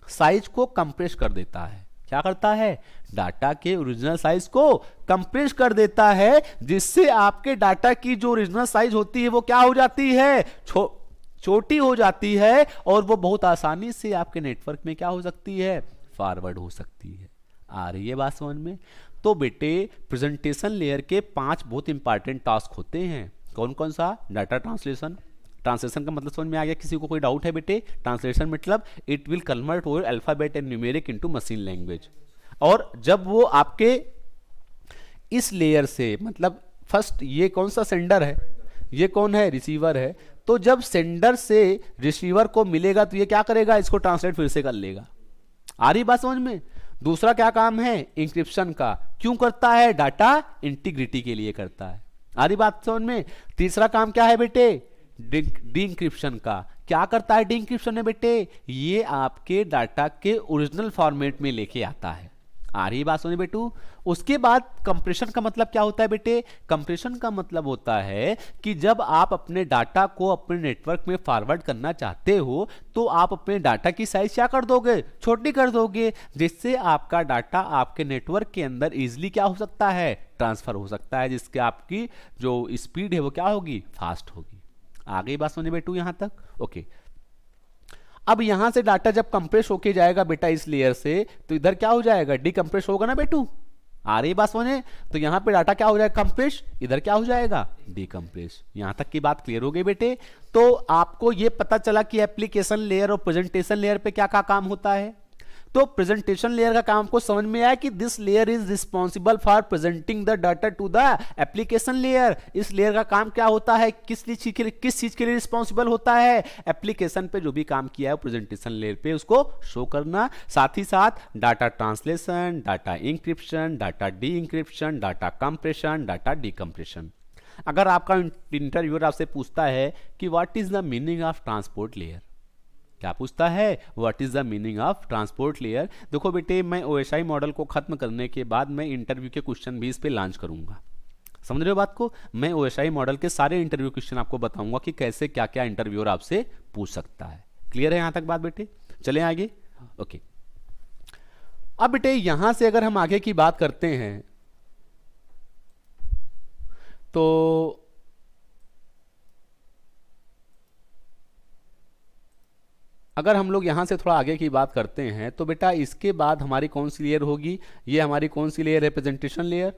साइज को कंप्रेस कर देता है। क्या करता है, डाटा के ओरिजिनल साइज को कंप्रेस कर देता है, जिससे आपके डाटा की जो ओरिजिनल साइज होती है वो क्या हो जाती है, छोटी हो जाती है, और वो बहुत आसानी से आपके नेटवर्क में क्या हो सकती है, फॉरवर्ड हो सकती है। आ रही है बात समझ में। तो बेटे प्रेजेंटेशन लेयर के 5 बहुत इंपॉर्टेंट टास्क होते हैं। कौन कौन सा, डाटा ट्रांसलेशन, ट्रांसलेशन का मतलब समझ में आ गया, किसी को कोई डाउट है बेटे, ट्रांसलेशन मतलब it will convert your alphabet and numeric into machine language. और जब वो आपके इस लेयर से, मतलब फर्स्ट ये कौन सा सेंडर है, ये कौन है, रिसीवर है, तो जब सेंडर से रिसीवर को मिलेगा तो ये क्या करेगा, इसको ट्रांसलेट फिर से कर लेगा। आ रही बात समझ में। दूसरा क्या काम है, इंक्रिप्शन का। क्यों करता है, डाटा इंटीग्रिटी के लिए करता है। आ रही बात समझ में। तीसरा काम क्या है बेटे, डी इंक्रिप्शन का। क्या करता है डी इंक्रिप्शन में बेटे, ये आपके डाटा के ओरिजिनल फॉर्मेट में लेके आता है। आ रही बात सुनिए बेटू। उसके बाद कंप्रेशन का मतलब क्या होता है बेटे, कंप्रेशन का मतलब होता है कि जब आप अपने डाटा को अपने नेटवर्क में फॉरवर्ड करना चाहते हो तो आप अपने डाटा की साइज क्या कर दोगे, छोटी कर दोगे, जिससे आपका डाटा आपके नेटवर्क के अंदर इजीली क्या हो सकता है, ट्रांसफर हो सकता है, जिसके आपकी जो स्पीड है वो क्या होगी, फास्ट होगी। आ गई बात सुनिए बेटू यहां तक, ओके। अब यहां से डाटा जब कंप्रेस होके जाएगा बेटा इस लेयर से, तो इधर क्या हो जाएगा, डीकंप्रेस होगा ना बेटू। आ रही बात समझे। तो यहां पे डाटा क्या हो जाएगा, कंप्रेस, इधर क्या हो जाएगा, डीकंप्रेस। यहां तक की बात क्लियर हो गई बेटे। तो आपको यह पता चला कि एप्लीकेशन लेयर और प्रेजेंटेशन लेयर पे क्या क्या काम होता है। तो प्रेजेंटेशन लेयर का काम को समझ में आया कि this layer is responsible for presenting the data to the application layer. इस लेयर का काम क्या होता है, किस चीज के लिए रिस्पॉन्सिबल होता है, एप्लीकेशन पे जो भी काम किया है प्रेजेंटेशन लेयर पे उसको शो करना। साथ ही साथ data translation, data encryption, data decryption, data compression, data decompression. अगर आपका इंटरव्यूअर आपसे पूछता है कि what is the meaning of transport layer, क्या पूछता है, what is the meaning of transport layer. देखो बेटे, मैं ओएसआई मॉडल को खत्म करने के बाद मैं इंटरव्यू के क्वेश्चन भी इस पे लॉन्च करूंगा। समझ रहे हो बात को। मैं ओएसआई मॉडल के सारे इंटरव्यू क्वेश्चन आपको बताऊंगा कि कैसे क्या क्या इंटरव्यूअर आपसे पूछ सकता है। क्लियर है यहां तक बात बेटे। चले आगे, ओके। अब बेटे यहां से अगर हम आगे की बात करते हैं तो अगर हम लोग यहां से थोड़ा आगे की बात करते हैं तो बेटा इसके बाद हमारी कौन सी लेयर होगी, ये हमारी कौन सी लेयर है, प्रेजेंटेशन लेयर।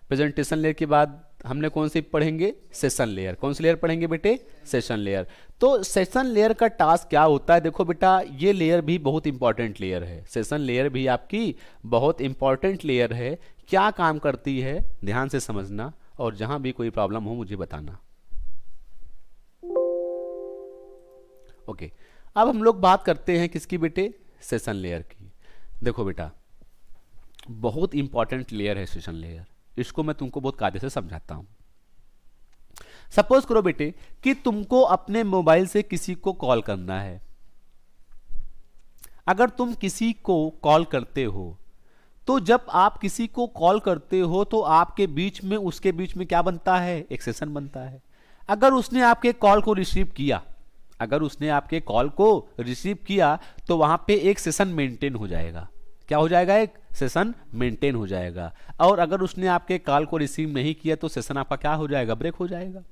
प्रेजेंटेशन लेयर के बाद हमने कौन सी पढ़ेंगे, सेशन लेयर। कौन सी लेयर पढ़ेंगे बेटे, सेशन लेयर। तो सेशन लेयर का टास्क क्या होता है, देखो बेटा ये लेयर भी बहुत इंपॉर्टेंट लेयर है। सेशन लेयर भी आपकी बहुत इंपॉर्टेंट लेयर है। क्या काम करती है ध्यान से समझना, और जहां भी कोई प्रॉब्लम हो मुझे बताना, ओके। अब हम लोग बात करते हैं किसकी बेटे, सेशन लेयर की। देखो बेटा बहुत इंपॉर्टेंट लेयर है सेशन लेयर, इसको मैं तुमको बहुत कायदे से समझाता हूं। सपोज करो बेटे कि तुमको अपने मोबाइल से किसी को कॉल करना है। अगर तुम किसी को कॉल करते हो तो जब आप किसी को कॉल करते हो तो आपके बीच में उसके बीच में क्या बनता है, एक सेशन बनता है। अगर उसने आपके कॉल को रिसीव किया, अगर उसने आपके कॉल को रिसीव किया तो वहां पे एक सेशन मेंटेन हो जाएगा। क्या हो जाएगा, एक सेशन मेंटेन हो जाएगा। और अगर उसने आपके कॉल को रिसीव नहीं किया तो सेशन आपका क्या हो जाएगा, ब्रेक हो जाएगा।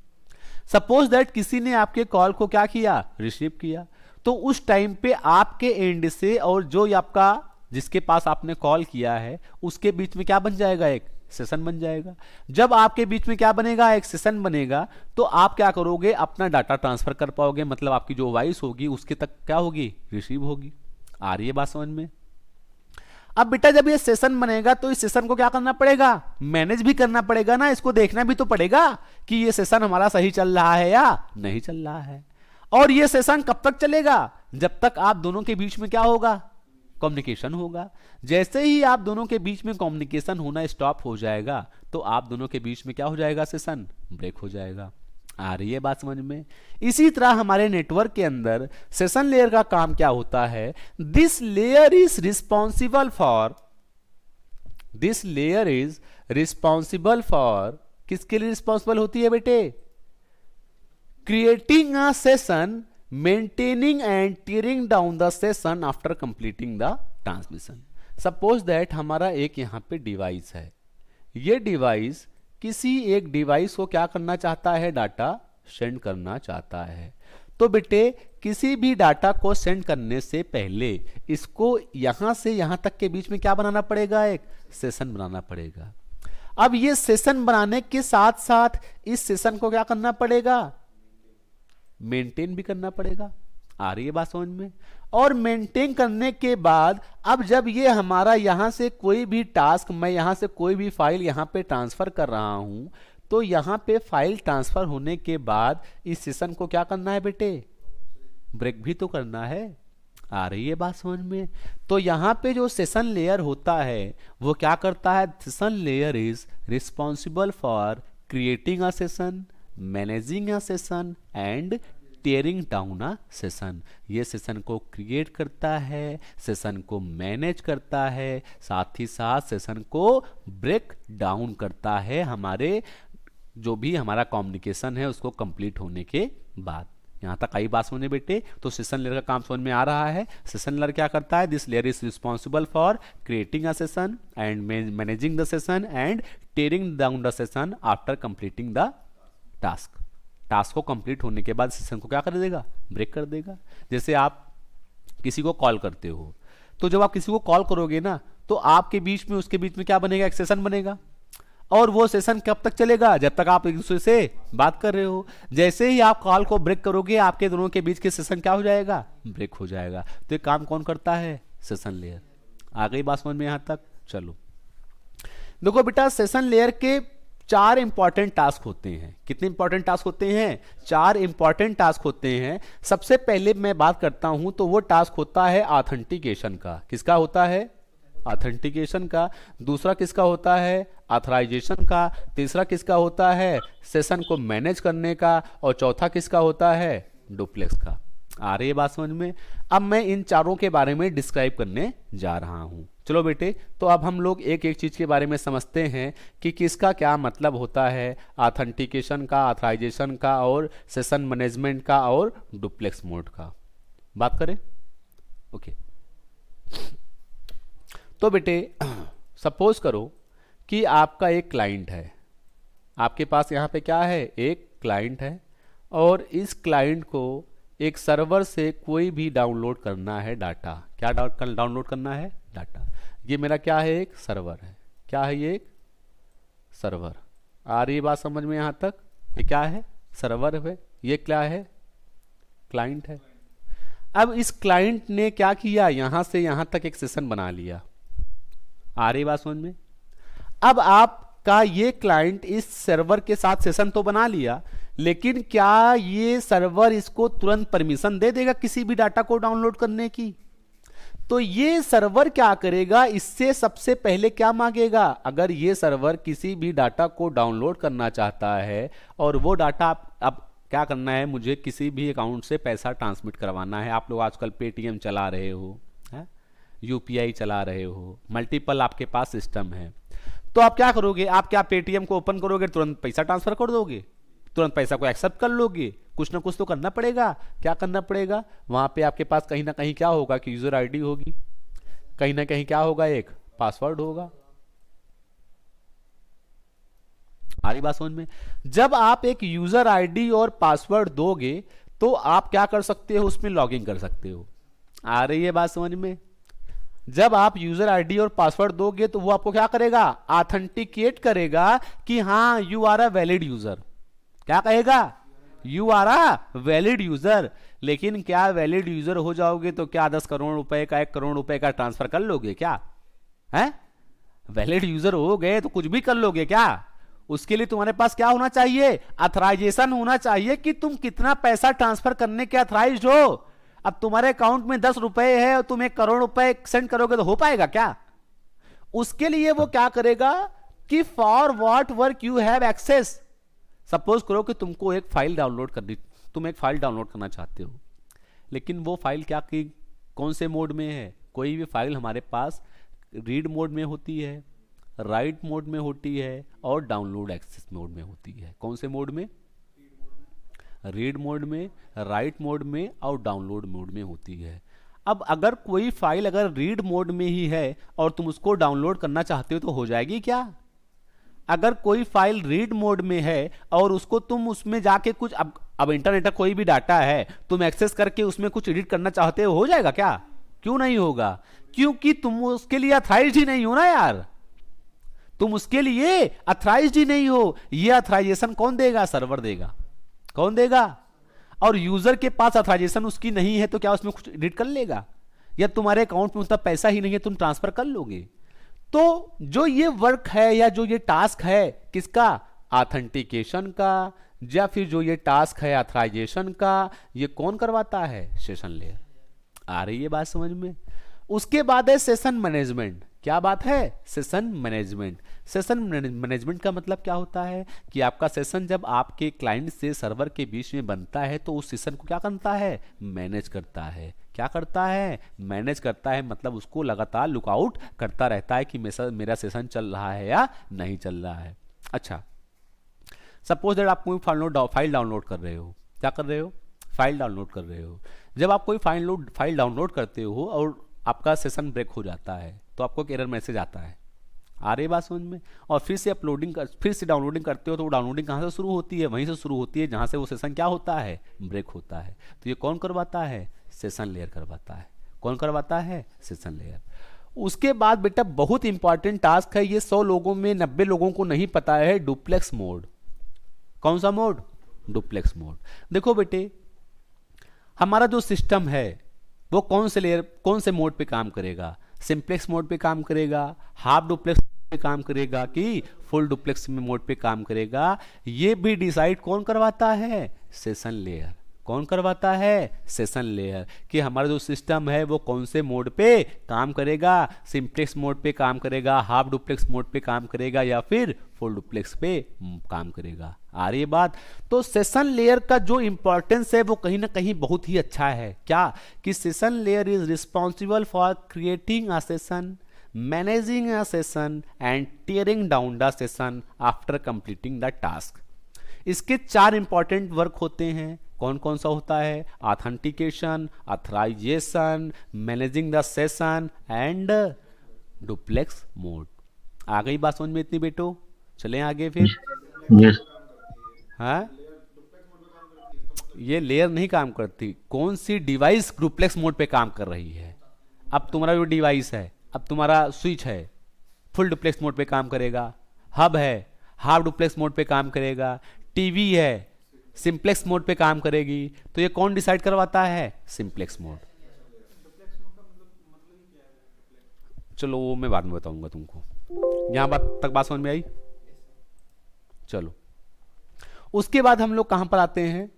सपोज दैट किसी ने आपके कॉल को क्या किया, रिसीव किया, तो उस टाइम पे आपके एंड से और जो आपका जिसके पास आपने कॉल किया है उसके बीच में क्या बन जाएगा, एक सेशन बन जाएगा। जब आपके बीच में क्या बनेगा, एक सेशन बनेगा, तो आप क्या करोगे, अपना डाटा ट्रांसफर कर पाओगे, मतलब आपकी जो वॉइस होगी उसके तक क्या होगी, रिसीव होगी। आ रही है बात समझ में? अब बेटा जब ये सेशन बनेगा तो इस सेशन को क्या करना पड़ेगा, मैनेज भी करना पड़ेगा ना, इसको देखना भी तो पड़ेगा कि ये सेशन हमारा सही चल रहा है या नहीं चल रहा है। और ये सेशन कब तक चलेगा, जब तक आप दोनों के बीच में क्या होगा, कम्युनिकेशन होगा। जैसे ही आप दोनों के बीच में कम्युनिकेशन होना स्टॉप हो जाएगा तो आप दोनों के बीच में क्या हो जाएगा, सेशन ब्रेक हो जाएगा। आ रही है बात समझ में? इसी तरह हमारे नेटवर्क के अंदर सेशन लेयर का काम क्या होता है, this layer is responsible for किसके लिए रिस्पॉन्सिबल होती है बेटे, creating a session, maintaining and tearing down the session after completing the transmission. Suppose that हमारा एक यहां पे डिवाइस है, ये डिवाइस किसी एक डिवाइस को क्या करना चाहता है, डाटा सेंड करना चाहता है। तो बेटे किसी भी डाटा को सेंड करने से पहले इसको यहां से यहां तक के बीच में क्या बनाना पड़ेगा, एक सेशन बनाना पड़ेगा। अब ये सेशन बनाने के साथ साथ इस सेशन को क्या करना पड़ेगा, मेंटेन भी करना पड़ेगा। आ रही है बात समझ में? और मेंटेन करने के बाद अब जब ये हमारा यहां से कोई भी टास्क, मैं यहां से कोई भी फाइल यहां पे ट्रांसफर कर रहा हूं, तो यहां पे फाइल ट्रांसफर होने के बाद इस सेशन को क्या करना है बेटे, ब्रेक भी तो करना है। आ रही है बात समझ में? तो यहां पे जो सेशन लेयर होता है वो क्या करता है, session layer is responsible for creating a session, managing a session and tearing down a session. ये सेशन को क्रिएट करता है, सेशन को मैनेज करता है, साथ ही साथ सेशन को ब्रेक डाउन करता है, हमारे जो भी हमारा कम्युनिकेशन है उसको कंप्लीट होने के बाद। यहां तक आई बात समझे बेटे? तो सेशन लेयर का काम समझ में आ रहा है। सेशन लेयर क्या करता है, this layer is responsible for creating a session and managing the session and tearing down the session after completing the task. Task को कंप्लीट होने के बाद सेशन को क्या कर देगा, ब्रेक कर देगा। जैसे आप किसी को कॉल करते हो, तो जब आप किसी को कॉल करोगे ना, तो आपके बीच में उसके बीच में क्या बनेगा, एक सेशन बनेगा। और वो सेशन कब तक चलेगा, जब तक आप एक दूसरे से बात कर रहे हो। जैसे ही आप कॉल को ब्रेक करोगे, आपके दोनों के बीच के सेशन क्या हो जाएगा, ब्रेक हो जाएगा। तो ये काम कौन करता है, सेशन लेयर। आ गई बात समझ में यहां तक? चलो देखो बेटा, सेशन लेयर के 4 इंपॉर्टेंट टास्क होते हैं। कितने इंपॉर्टेंट टास्क होते हैं, 4 इंपॉर्टेंट टास्क होते हैं। सबसे पहले मैं बात करता हूं तो वो टास्क होता है ऑथेंटिकेशन का। किसका होता है, ऑथेंटिकेशन का। दूसरा किसका होता है, ऑथराइजेशन का। तीसरा किसका होता है, सेशन को मैनेज करने का। और चौथा किसका होता है, डुप्लेक्स का। आ रही है बात समझ में? अब मैं इन चारों के बारे में डिस्क्राइब करने जा रहा हूं। चलो बेटे, तो अब हम लोग एक एक चीज के बारे में समझते हैं कि किसका क्या मतलब होता है, ऑथेंटिकेशन का, ऑथराइजेशन का, और सेशन मैनेजमेंट का, और डुप्लेक्स मोड का। बात करें? ओके। तो बेटे सपोज करो कि आपका एक क्लाइंट है, आपके पास यहाँ पे क्या है, एक क्लाइंट है, और इस क्लाइंट को एक सर्वर से कोई भी डाउनलोड करना है डाटा। क्या डाउनलोड करना है, डाटा। ये मेरा क्या है, एक सर्वर है। क्या है ये, एक सर्वर। आ रही बात समझ में यहाँ तक? ये क्या है, सर्वर है। ये क्या है, क्लाइंट है। अब इस क्लाइंट ने क्या किया, यहां से यहां तक एक सेशन बना लिया। आ रही बात समझ में? अब आपका ये क्लाइंट इस सर्वर के साथ सेशन तो बना लिया, लेकिन क्या ये सर्वर इसको तुरंत परमिशन दे देगा किसी भी डाटा को डाउनलोड करने की? तो ये सर्वर क्या करेगा, इससे सबसे पहले क्या मांगेगा। अगर ये सर्वर किसी भी डाटा को डाउनलोड करना चाहता है और वो डाटा अब क्या करना है, मुझे किसी भी अकाउंट से पैसा ट्रांसमिट करवाना है। आप लोग आजकल पेटीएम चला रहे हो, यूपीआई चला रहे हो, मल्टीपल आपके पास सिस्टम है। तो आप क्या करोगे, आप क्या पेटीएम को ओपन करोगे, तुरंत पैसा ट्रांसफर कर दोगे, तुरंत पैसा को एक्सेप्ट कर लोगे? कुछ ना कुछ तो करना पड़ेगा। क्या करना पड़ेगा, वहां पे आपके पास कहीं ना कहीं क्या होगा कि यूजर आईडी होगी, कहीं ना कहीं क्या होगा, एक पासवर्ड होगा। हमारी बात समझ में? जब आप एक यूजर आईडी और पासवर्ड दोगे तो आप क्या कर सकते हो, उसमें लॉगिन कर सकते हो। आ रही है बात समझ में? जब आप यूजर आईडी और पासवर्ड दोगे तो वो आपको क्या करेगा, ऑथेंटिकेट करेगा कि हाँ you are a valid user. क्या कहेगा, you are a valid user. लेकिन क्या वैलिड यूजर हो जाओगे तो क्या 10 करोड़ रुपए का 1 करोड़ रुपए का ट्रांसफर कर लोगे क्या, है? वैलिड यूजर हो गए तो कुछ भी कर लोगे क्या? उसके लिए तुम्हारे पास क्या होना चाहिए, अथराइजेशन होना चाहिए कि तुम कितना पैसा ट्रांसफर करने के अथराइज्ड हो। अब तुम्हारे अकाउंट में 10 रुपए है और तुम 1 करोड़ रुपए सेंड करोगे तो हो पाएगा क्या? उसके लिए वो क्या करेगा कि for what work you have access. Suppose करो कि तुमको एक फाइल डाउनलोड करनी, तुम एक फाइल डाउनलोड करना चाहते हो, लेकिन वो फाइल क्या की कौन से मोड में है? कोई भी फाइल हमारे पास रीड मोड में होती है, राइट मोड में होती है और डाउनलोड एक्सेस मोड में होती है। कौन से मोड में? रीड मोड में, राइट मोड में और डाउनलोड मोड में होती है। अब अगर कोई फाइल अगर रीड मोड में ही है और तुम उसको डाउनलोड करना चाहते हो तो हो जाएगी क्या? अगर कोई फाइल रीड मोड में है और उसको तुम उसमें जाके कुछ अब इंटरनेट का कोई भी डाटा है तुम एक्सेस करके उसमें कुछ एडिट करना चाहते हो, हो जाएगा क्या? क्यों नहीं होगा? क्योंकि तुम उसके लिए अथराइज्ड ही नहीं हो ना यार, तुम उसके लिए अथराइज्ड ही नहीं हो। ये अथराइजेशन कौन देगा? सर्वर देगा। कौन देगा? और यूजर के पास अथराइजेशन उसकी नहीं है तो क्या उसमें कुछ एडिट कर लेगा? या तुम्हारे अकाउंट में उतना पैसा ही नहीं है तुम ट्रांसफर कर लोगे? तो जो ये वर्क है या जो ये टास्क है किसका, ऑथेंटिकेशन का, या फिर जो ये टास्क है ऑथराइजेशन का, ये कौन करवाता है? Session layer. आ रही है बात समझ में? उसके बाद है सेशन मैनेजमेंट। क्या बात है? Session management. सेशन मैनेजमेंट का मतलब क्या होता है कि आपका सेशन जब आपके क्लाइंट से सर्वर के बीच में बनता है तो उस सेशन को क्या करता है? मैनेज करता है। क्या करता है? मैनेज करता है। मतलब उसको लगातार लुकआउट करता रहता है कि मेरा सेशन चल रहा है या नहीं चल रहा है। अच्छा, सपोज दैट आप कोई फाइल डाउनलोड कर रहे हो। क्या कर रहे हो? फाइल डाउनलोड कर रहे हो। जब आप कोई फाइल डाउनलोड करते हो और आपका सेशन ब्रेक हो जाता है तो आपको एक एरर मैसेज आता है। आ रही बात समझ में? और फिर से डाउनलोडिंग करते हो तो डाउनलोडिंग कहाँ से शुरू होती है? वहीं से शुरू होती है जहाँ से वो सेशन क्या होता है? ब्रेक होता है। तो ये कौन करवाता है? सेशन लेयर करवाता है। कौन करवाता है? Session layer. उसके बाद बेटा बहुत इंपॉर्टेंट टास्क है, ये 100 लोगों में 90 लोगों को नहीं पता है, डुप्लेक्स मोड। कौन सा मोड? Duplex mode. देखो बेटे, हमारा जो सिस्टम है वो कौन से मोड पे काम करेगा? सिंप्लेक्स मोड पे काम करेगा, हाफ डुप्लेक्स पे काम करेगा कि फुल डुप्लेक्स मोड पे काम करेगा? ये भी डिसाइड कौन करवाता है? Session layer. कौन करवाता है? Session layer. कि हमारा जो सिस्टम है वो कौन से मोड पे काम करेगा? सिंप्लेक्स मोड पे काम करेगा, हाफ डुप्लेक्स मोड पे काम करेगा या फिर फुल डुप्लेक्स पे काम करेगा। आ रही है बात? तो सेशन लेयर का जो इंपॉर्टेंस है वो कहीं ना कहीं बहुत ही अच्छा है। क्या? कि session layer is responsible for creating a session, managing a session and tearing down the session after completing the task. इसके 4 इंपॉर्टेंट वर्क होते हैं। कौन कौन सा होता है? Authentication, authorisation, managing the session and duplex mode. आ गई बात समझ में इतनी बेटो? चलें आगे फिर। यस हाँ, ये लेयर नहीं काम करती। कौन सी डिवाइस डुप्लेक्स मोड पे काम कर रही है? अब तुम्हारा जो डिवाइस है, अब तुम्हारा स्विच है, फुल डुप्लेक्स मोड पे काम करेगा। हब है, हाफ डुप्लेक्स मोड पे काम करेगा। टीवी है, सिंप्लेक्स मोड पे काम करेगी। तो ये कौन डिसाइड करवाता है? Simplex mode. चलो वो मैं बाद में बताऊंगा तुमको। यहां बात समझ में आई? चलो, उसके बाद हम लोग कहां पर आते हैं?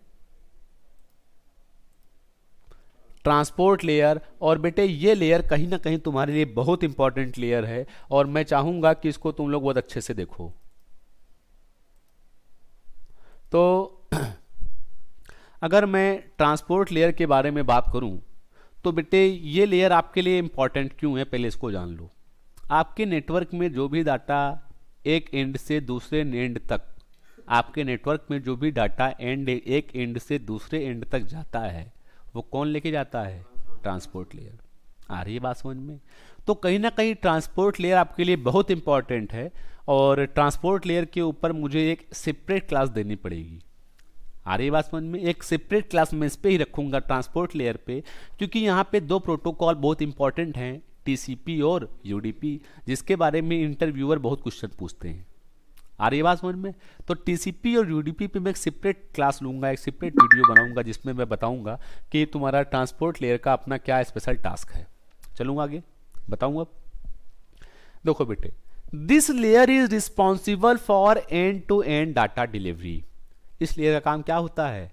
Transport layer. और बेटे ये लेयर कहीं ना कहीं तुम्हारे लिए बहुत इंपॉर्टेंट लेयर है और मैं चाहूंगा कि इसको तुम लोग बहुत अच्छे से देखो। तो अगर मैं ट्रांसपोर्ट लेयर के बारे में बात करूं तो बेटे ये लेयर आपके लिए इंपॉर्टेंट क्यों है, पहले इसको जान लो। आपके नेटवर्क में जो भी डाटा एक एंड से दूसरे एंड तक, आपके नेटवर्क में जो भी डाटा एक एंड से दूसरे एंड तक जाता है वो कौन लेके जाता है? Transport layer. आ रही है बात समझ में? तो कहीं ना कहीं ट्रांसपोर्ट लेयर आपके लिए बहुत इंपॉर्टेंट है और ट्रांसपोर्ट लेयर के ऊपर मुझे एक सेपरेट क्लास देनी पड़ेगी। आ रही है बात समझ में? एक सेपरेट क्लास मैं इस पे ही रखूंगा ट्रांसपोर्ट लेयर पे, क्योंकि यहाँ पे 2 प्रोटोकॉल बहुत इंपॉर्टेंट हैं। टीसीपी और यूडीपी, जिसके बारे में इंटरव्यूअर बहुत क्वेश्चन पूछते हैं। आ रही है बात समझ में? तो टीसीपी और यूडीपी पे मैं एक सेपरेट क्लास लूंगा, एक सेपरेट वीडियो बनाऊंगा जिसमें मैं बताऊंगा कि तुम्हारा ट्रांसपोर्ट लेयर का अपना क्या स्पेशल टास्क है। चलूंगा आगे, बताऊंगा। अब देखो बेटे, this layer is responsible for end to end data delivery. इस लेयर का काम क्या होता है?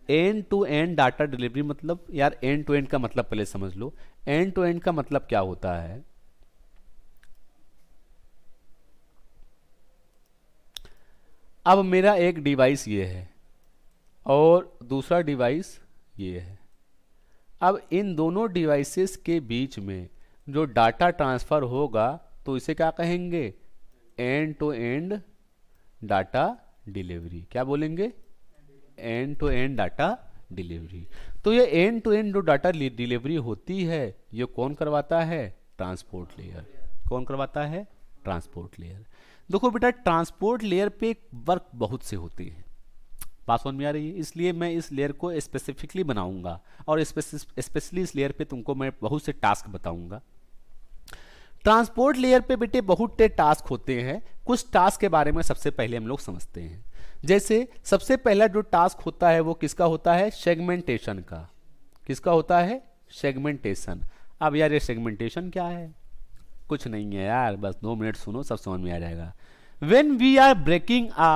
End to end data delivery. मतलब यार एंड टू एंड का मतलब पहले समझ लो। एंड टू एंड का मतलब क्या होता है? अब मेरा एक डिवाइस ये है और दूसरा डिवाइस ये है। अब इन दोनों डिवाइसेस के बीच में जो डाटा ट्रांसफर होगा तो इसे क्या कहेंगे? End to end data delivery. क्या बोलेंगे? End to end data delivery. तो ये एंड टू एंड जो डाटा डिलीवरी होती है ये कौन करवाता है? Transport layer. कौन करवाता है? Transport layer. देखो बेटा, ट्रांसपोर्ट लेयर पे वर्क बहुत से होते हैं, बात समझ में आ रही है? इसलिए मैं इस लेयर को स्पेसिफिकली बनाऊंगा और स्पेशली इस लेयर पे तुमको मैं बहुत से टास्क बताऊंगा। ट्रांसपोर्ट लेयर पे बेटे बहुत से टास्क होते हैं। कुछ टास्क के बारे में सबसे पहले हम लोग समझते हैं। जैसे सबसे पहला जो टास्क होता है वो किसका होता है? सेगमेंटेशन का। किसका होता है? सेगमेंटेशन। अब यार ये सेगमेंटेशन क्या है? कुछ नहीं है यार, बस 2 मिनट सुनो, सब समझ में आ जाएगा। When we are breaking a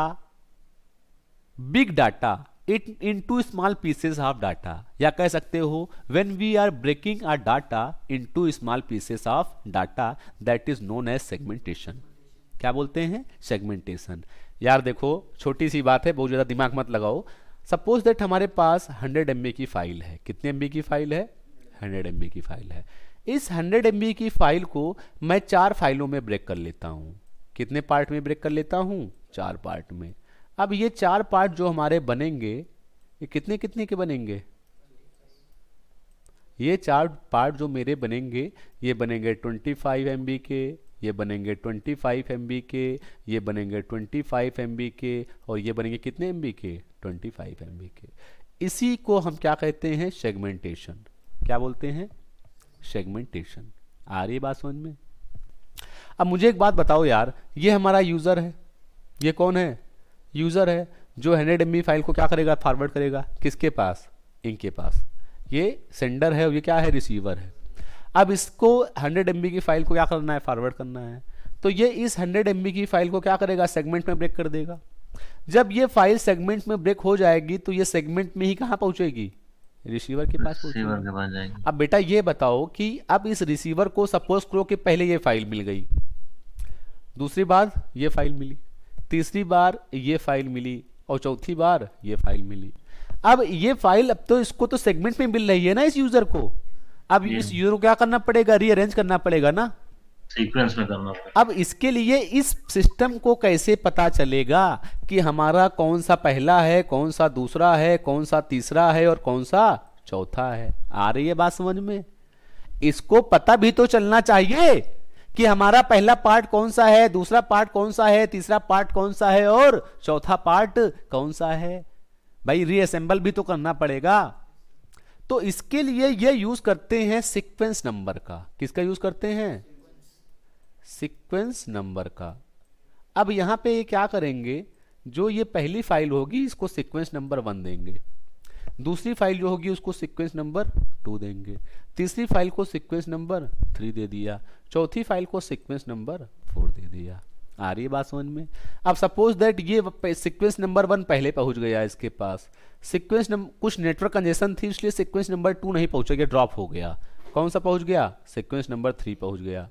big data it into small pieces of data, या कह सकते हो when we are breaking a data into small pieces of data that is known as segmentation। क्या बोलते हैं? सेगमेंटेशन। यार देखो छोटी सी बात है, बहुत ज़्यादा दिमाग मत लगाओ। सपोज दैट हमारे पास 100 MB की फाइल है। कितने MB की फाइल है? 100 MB की फाइल है। इस 100 MB की फाइल को मैं 4 फाइलों में ब्रेक कर लेता हूँ। कितने पार्ट में ब्रेक कर लेता हूँ? 4 पार्ट में। अब ये 4 पार्ट जो हमारे बनेंगे ये कितने कितने के बनेंगे? ये 4 पार्ट जो मेरे बनेंगे ये बनेंगे 25 MB के, ये बनेंगे 25 MB के, ये बनेंगे 25 MB के और ये बनेंगे कितने MB के? 25 MB के। इसी को हम क्या कहते हैं? सेगमेंटेशन। क्या बोलते हैं? सेगमेंटेशन। आ रही है बात समझ में? अब मुझे एक बात बताओ यार, ये हमारा यूजर है। ये कौन है? यूजर है जो 100 MB फाइल को क्या करेगा? फॉरवर्ड करेगा। किसके पास? इनके पास। ये सेंडर है और ये क्या है? रिसीवर है। अब इसको 100 MB की फाइल को क्या करना है? फॉरवर्ड करना है। तो ये इस 100 MB की फाइल को क्या करेगा? सेगमेंट में ब्रेक कर देगा। जब ये फाइल सेगमेंट में ब्रेक हो जाएगी तो ये सेगमेंट में ही कहाँ पहुंचेगी? रिसीवर के पास पहुंचेगी। अब बेटा ये बताओ कि अब इस रिसीवर को सपोज करो कि पहले ये फाइल मिल गई, दूसरी बार ये फाइल मिली, तीसरी बार ये फाइल मिली और चौथी बार ये फाइल मिली। अब ये फाइल अब तो इसको तो सेगमेंट में मिल रही है ना इस यूजर को। अब इस यूजर को क्या करना पड़ेगा? रीअरेंज करना पड़ेगा ना, सीक्वेंस में करना पड़ेगा। अब इसके लिए इस सिस्टम को कैसे पता चलेगा कि हमारा कौन सा पहला है, कौन सा दूसरा है, कौन सा तीसरा है और कौन सा चौथा है? आ रही है बात समझ में? इसको पता भी तो चलना चाहिए कि हमारा पहला पार्ट कौन सा है, दूसरा पार्ट कौन सा है, तीसरा पार्ट कौन सा है और चौथा पार्ट कौन सा है। भाई रीअसेंबल भी तो करना पड़ेगा। तो इसके लिए ये यूज करते हैं सीक्वेंस नंबर का। किसका यूज करते हैं? सीक्वेंस नंबर का। अब यहां पे ये क्या करेंगे? जो ये पहली फाइल होगी इसको सीक्वेंस नंबर 1 देंगे, दूसरी फाइल जो होगी उसको सीक्वेंस नंबर 2 देंगे, तीसरी फाइल को सीक्वेंस नंबर 3 दे दिया, चौथी फाइल को सीक्वेंस नंबर 4 दे दिया। आ रही है बात समझ में? अब सपोज दैट ये सीक्वेंस नंबर 1 पहले पहुंच गया इसके पास, सीक्वेंस नंबर कुछ नेटवर्क कंजेशन थी इसलिए सीक्वेंस नंबर 2 नहीं पहुंचा, गया ड्रॉप हो गया। कौन सा पहुंच गया? सीक्वेंस नंबर 3 पहुंच गया।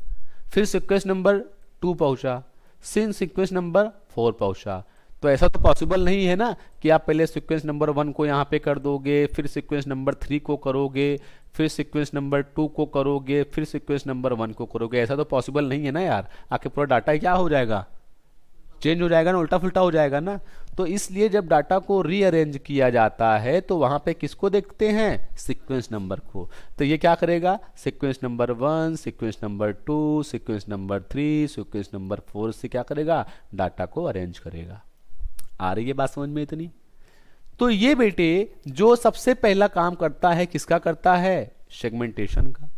फिर सीक्वेंस नंबर 2 पहुंचा, फिर सीक्वेंस नंबर 4 पहुंचा। तो ऐसा तो पॉसिबल नहीं है ना कि आप पहले सीक्वेंस नंबर 1 को यहाँ पे कर दोगे, फिर सीक्वेंस नंबर 3 को करोगे, फिर सीक्वेंस नंबर 2 को करोगे, फिर सीक्वेंस नंबर 1 को करोगे। ऐसा तो पॉसिबल नहीं है ना यार। आके पूरा डाटा क्या हो जाएगा? चेंज हो जाएगा ना, उल्टा फुल्टा हो जाएगा ना। तो इसलिए जब डाटा को रीअरेंज किया जाता है तो वहां पे किसको देखते हैं? सीक्वेंस नंबर को। तो ये क्या करेगा? Sequence number 1, sequence number 2, sequence number 3, sequence number 4 से क्या करेगा? डाटा को अरेंज करेगा। आ रही है बात समझ में इतनी? तो ये बेटे जो सबसे पहला काम करता है किसका करता है? सेगमेंटेशन का।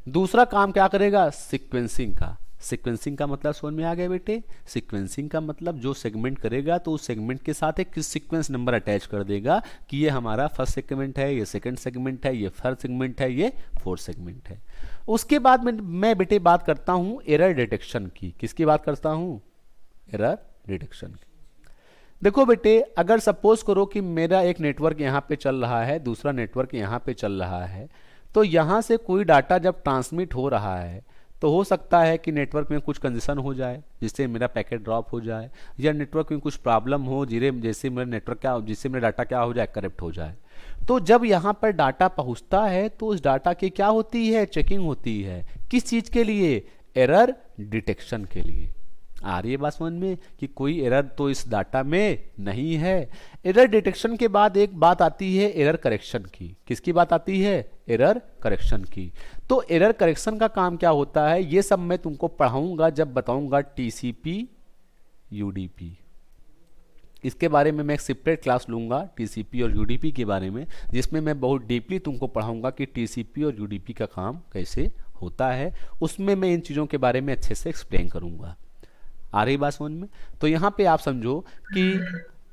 दूसरा काम क्या करेगा, सीक्वेंसिंग का। सीक्वेंसिंग का मतलब समझ में आ गया बेटे? सीक्वेंसिंग का मतलब जो सेगमेंट करेगा तो उस सेगमेंट के साथ एक सीक्वेंस नंबर अटैच कर देगा कि ये हमारा फर्स्ट सेगमेंट है, ये सेकंड सेगमेंट है, ये थर्ड सेगमेंट है, ये फोर्थ सेगमेंट है। उसके बाद मैं बेटे बात करता हूँ एरर डिटेक्शन की। किसकी बात करता हूँ? एरर डिटेक्शन की। देखो बेटे, अगर सपोज करो कि मेरा एक नेटवर्क यहाँ पे चल रहा है, दूसरा नेटवर्क यहाँ पे चल रहा है, तो यहाँ से कोई डाटा जब ट्रांसमिट हो रहा है तो हो सकता है कि नेटवर्क में कुछ कंजेशन हो जाए जिससे मेरा पैकेट ड्रॉप हो जाए, या नेटवर्क में कुछ प्रॉब्लम हो जैसे मेरा नेटवर्क जिससे मेरा डाटा क्या हो जाए, करप्ट हो जाए। तो जब यहाँ पर डाटा पहुँचता है तो उस डाटा की क्या होती है, चेकिंग होती है। किस चीज़ के लिए? एरर डिटेक्शन के लिए। आ रही है बात समझ में कि कोई एरर तो इस डाटा में नहीं है। एरर डिटेक्शन के बाद एक बात आती है एरर करेक्शन की। किसकी बात आती है? एरर करेक्शन की। तो एरर करेक्शन का काम क्या होता है, ये सब मैं तुमको पढ़ाऊंगा जब बताऊंगा टीसीपी यूडीपी। इसके बारे में मैं एक सेपरेट क्लास लूंगा टीसीपी और यूडीपी के बारे में, जिसमें मैं बहुत डीपली तुमको पढ़ाऊंगा कि टीसीपी और यूडीपी का काम कैसे होता है। उसमें मैं इन चीज़ों के बारे में अच्छे से एक्सप्लेन करूंगा। आ रही बात समझ में? तो यहाँ पे आप समझो कि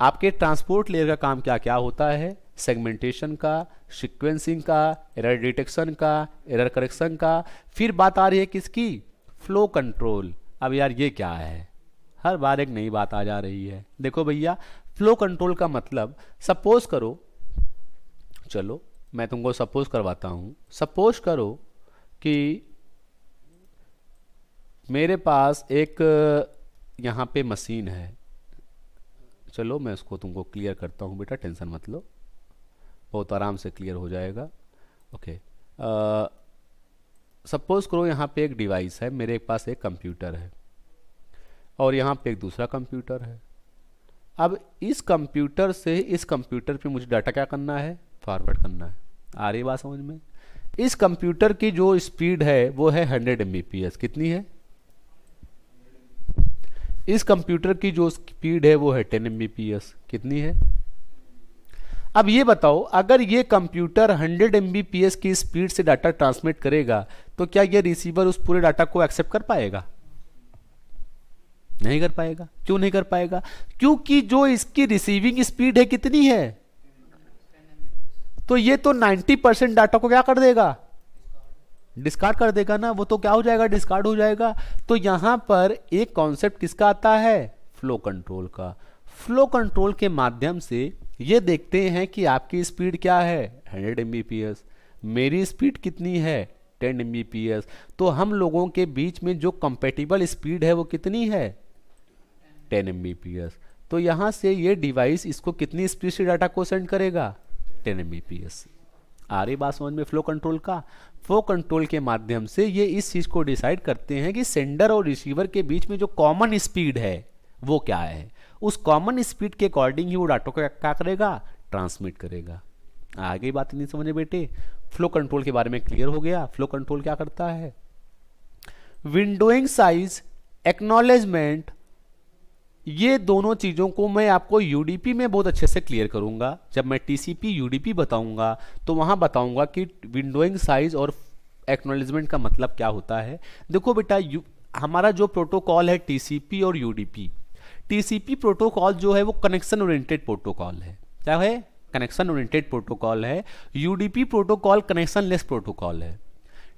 आपके ट्रांसपोर्ट लेयर का काम क्या क्या होता है, सेगमेंटेशन का, सीक्वेंसिंग का, एरर डिटेक्शन का, एरर करेक्शन का। फिर बात आ रही है किसकी? Flow control. अब यार ये क्या है, हर बार एक नई बात आ जा रही है। देखो भैया, फ्लो कंट्रोल का मतलब, सपोज करो, चलो मैं तुमको सपोज करवाता हूँ। सपोज करो कि मेरे पास एक यहाँ पे मशीन है। चलो मैं उसको तुमको क्लियर करता हूँ बेटा, टेंशन मत लो, बहुत आराम से क्लियर हो जाएगा। ओके, सपोज करो यहाँ पे एक डिवाइस है, मेरे पास एक कंप्यूटर है और यहाँ पे एक दूसरा कंप्यूटर है। अब इस कंप्यूटर से इस कंप्यूटर पे मुझे डाटा क्या करना है, फॉरवर्ड करना है। आ रही बात समझ में? इस कंप्यूटर की जो स्पीड है वो है 100 Mbps। कितनी है? इस कंप्यूटर की जो स्पीड है वो है 10 Mbps। कितनी है? अब ये बताओ, अगर ये कंप्यूटर 100 Mbps की स्पीड से डाटा ट्रांसमिट करेगा तो क्या ये रिसीवर उस पूरे डाटा को एक्सेप्ट कर पाएगा? नहीं कर पाएगा। क्यों नहीं कर पाएगा? क्योंकि जो इसकी रिसीविंग स्पीड है कितनी है, तो ये तो 90% डाटा को क्या कर देगा, डिस्कार्ड कर देगा ना। वो तो क्या हो जाएगा, डिस्कार्ड हो जाएगा। तो यहां पर एक कॉन्सेप्ट किसका आता है, फ्लो कंट्रोल का। फ्लो कंट्रोल के माध्यम से ये देखते हैं कि आपकी स्पीड क्या है, 100 Mbps, मेरी स्पीड कितनी है, 10 Mbps। तो हम लोगों के बीच में जो कंपेटिबल स्पीड है वो कितनी है, 10 Mbps। तो यहां से ये डिवाइस इसको कितनी स्पीड से डाटा को सेंड करेगा, 10 Mbps। आ रही बात समझ में फ्लो कंट्रोल का? फ्लो कंट्रोल के माध्यम से ये इस चीज को डिसाइड करते हैं कि सेंडर और रिसीवर के बीच में जो कॉमन स्पीड है वो क्या है। उस कॉमन स्पीड के अकॉर्डिंग ही वो डाटा को क्या करेगा, ट्रांसमिट करेगा। आगे बात नहीं समझे बेटे? फ्लो कंट्रोल के बारे में क्लियर हो गया। फ्लो कंट्रोल क्या करता है, विंडोइंग साइज, एक्नॉलेजमेंट, ये दोनों चीजों को मैं आपको यूडीपी में बहुत अच्छे से क्लियर करूंगा। जब मैं टीसीपी यूडीपी बताऊंगा तो वहां बताऊंगा कि विंडोइंग साइज और एक्नॉलेजमेंट का मतलब क्या होता है। देखो बेटा, हमारा जो प्रोटोकॉल है टीसीपी और यूडीपी, टीसीपी प्रोटोकॉल जो है वो कनेक्शन ओरिएंटेड प्रोटोकॉल है। क्या है, कनेक्शन ओरिएंटेड प्रोटोकॉल है। UDP protocol connection less protocol है।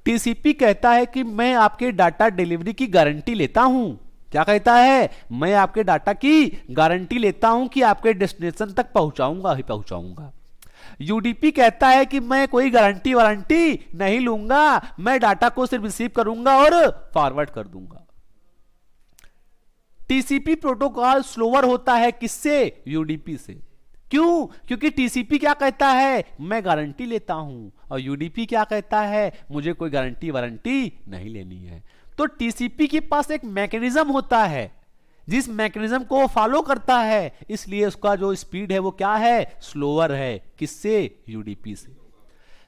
टीसीपी कहता है कि मैं आपके डाटा डिलीवरी की गारंटी लेता हूं। क्या कहता है, मैं आपके डाटा की गारंटी लेता हूं कि आपके डेस्टिनेशन तक पहुंचाऊंगा ही पहुंचाऊंगा। यूडीपी कहता है कि मैं कोई गारंटी वारंटी नहीं लूंगा, मैं डाटा को सिर्फ रिसीव करूंगा और फॉरवर्ड कर दूंगा। टीसीपी प्रोटोकॉल स्लोअर होता है किससे, यूडीपी से। क्यों? क्योंकि टीसीपी क्या कहता है, मैं गारंटी लेता हूं, और यूडीपी क्या कहता है, मुझे कोई गारंटी वारंटी नहीं लेनी है। तो टीसीपी के पास एक मैकेनिज्म होता है, जिस मैकेनिज्म को वो फॉलो करता है, इसलिए उसका जो स्पीड है वो क्या है, स्लोअर है। किससे, यूडीपी से।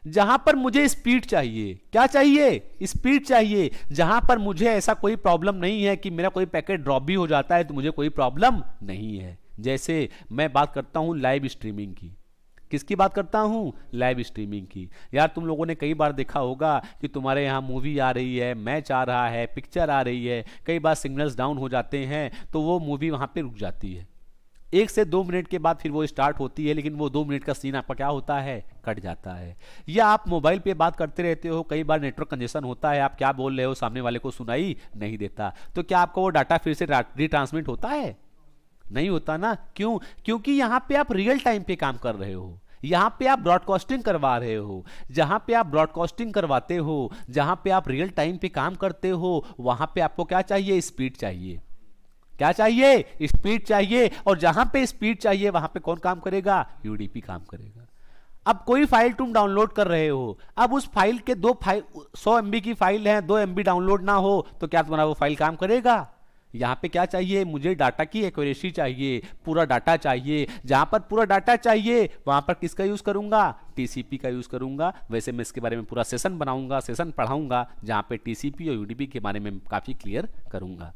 जहां पर मुझे स्पीड चाहिए, क्या चाहिए, स्पीड चाहिए। जहां पर मुझे ऐसा कोई प्रॉब्लम नहीं है कि मेरा कोई पैकेट ड्रॉप भी हो जाता है तो मुझे कोई प्रॉब्लम नहीं है। जैसे मैं बात करता हूं लाइव स्ट्रीमिंग की, किसकी बात करता हूँ? लाइव स्ट्रीमिंग की। यार तुम लोगों ने कई बार देखा होगा कि तुम्हारे यहाँ मूवी आ रही है, मैच आ रहा है, पिक्चर आ रही है, कई बार सिग्नल्स डाउन हो जाते हैं तो वो मूवी वहाँ पे रुक जाती है। 1 से 2 मिनट के बाद फिर वो स्टार्ट होती है, लेकिन वो 2 मिनट का सीन आपका क्या होता है? कट जाता है। या आप मोबाइल पे बात करते रहते हो, कई बार नेटवर्क कंजेशन होता है, आप क्या बोल रहे हो सामने वाले को सुनाई नहीं देता, तो क्या आपका वो डाटा फिर से रिट्रांसमिट होता है? नहीं होता ना। क्यों? क्योंकि यहां पे आप रियल टाइम पे काम कर रहे हो, यहां पे आप ब्रॉडकास्टिंग करवा रहे हो। जहां पे आप ब्रॉडकास्टिंग करवाते हो, जहां पे आप रियल टाइम पे काम करते हो, वहां पे आपको क्या चाहिए? स्पीड चाहिए। क्या चाहिए? स्पीड चाहिए। और जहां पे स्पीड चाहिए वहां पे कौन काम करेगा? यूडीपी काम करेगा। अब कोई फाइल तुम डाउनलोड कर रहे हो, अब उस फाइल के 100 MB की फाइल है, 2 MB डाउनलोड ना हो तो क्या तुम्हारा वो फाइल काम करेगा? यहां पे क्या चाहिए? मुझे डाटा की एक्यूरेसी चाहिए, पूरा डाटा चाहिए। जहां पर पूरा डाटा चाहिए वहां पर किसका यूज करूंगा? टीसीपी का यूज करूंगा। वैसे मैं इसके बारे में पूरा सेशन बनाऊंगा, सेशन पढ़ाऊंगा, जहां पे टीसीपी और यूडीपी के बारे में काफी क्लियर करूंगा।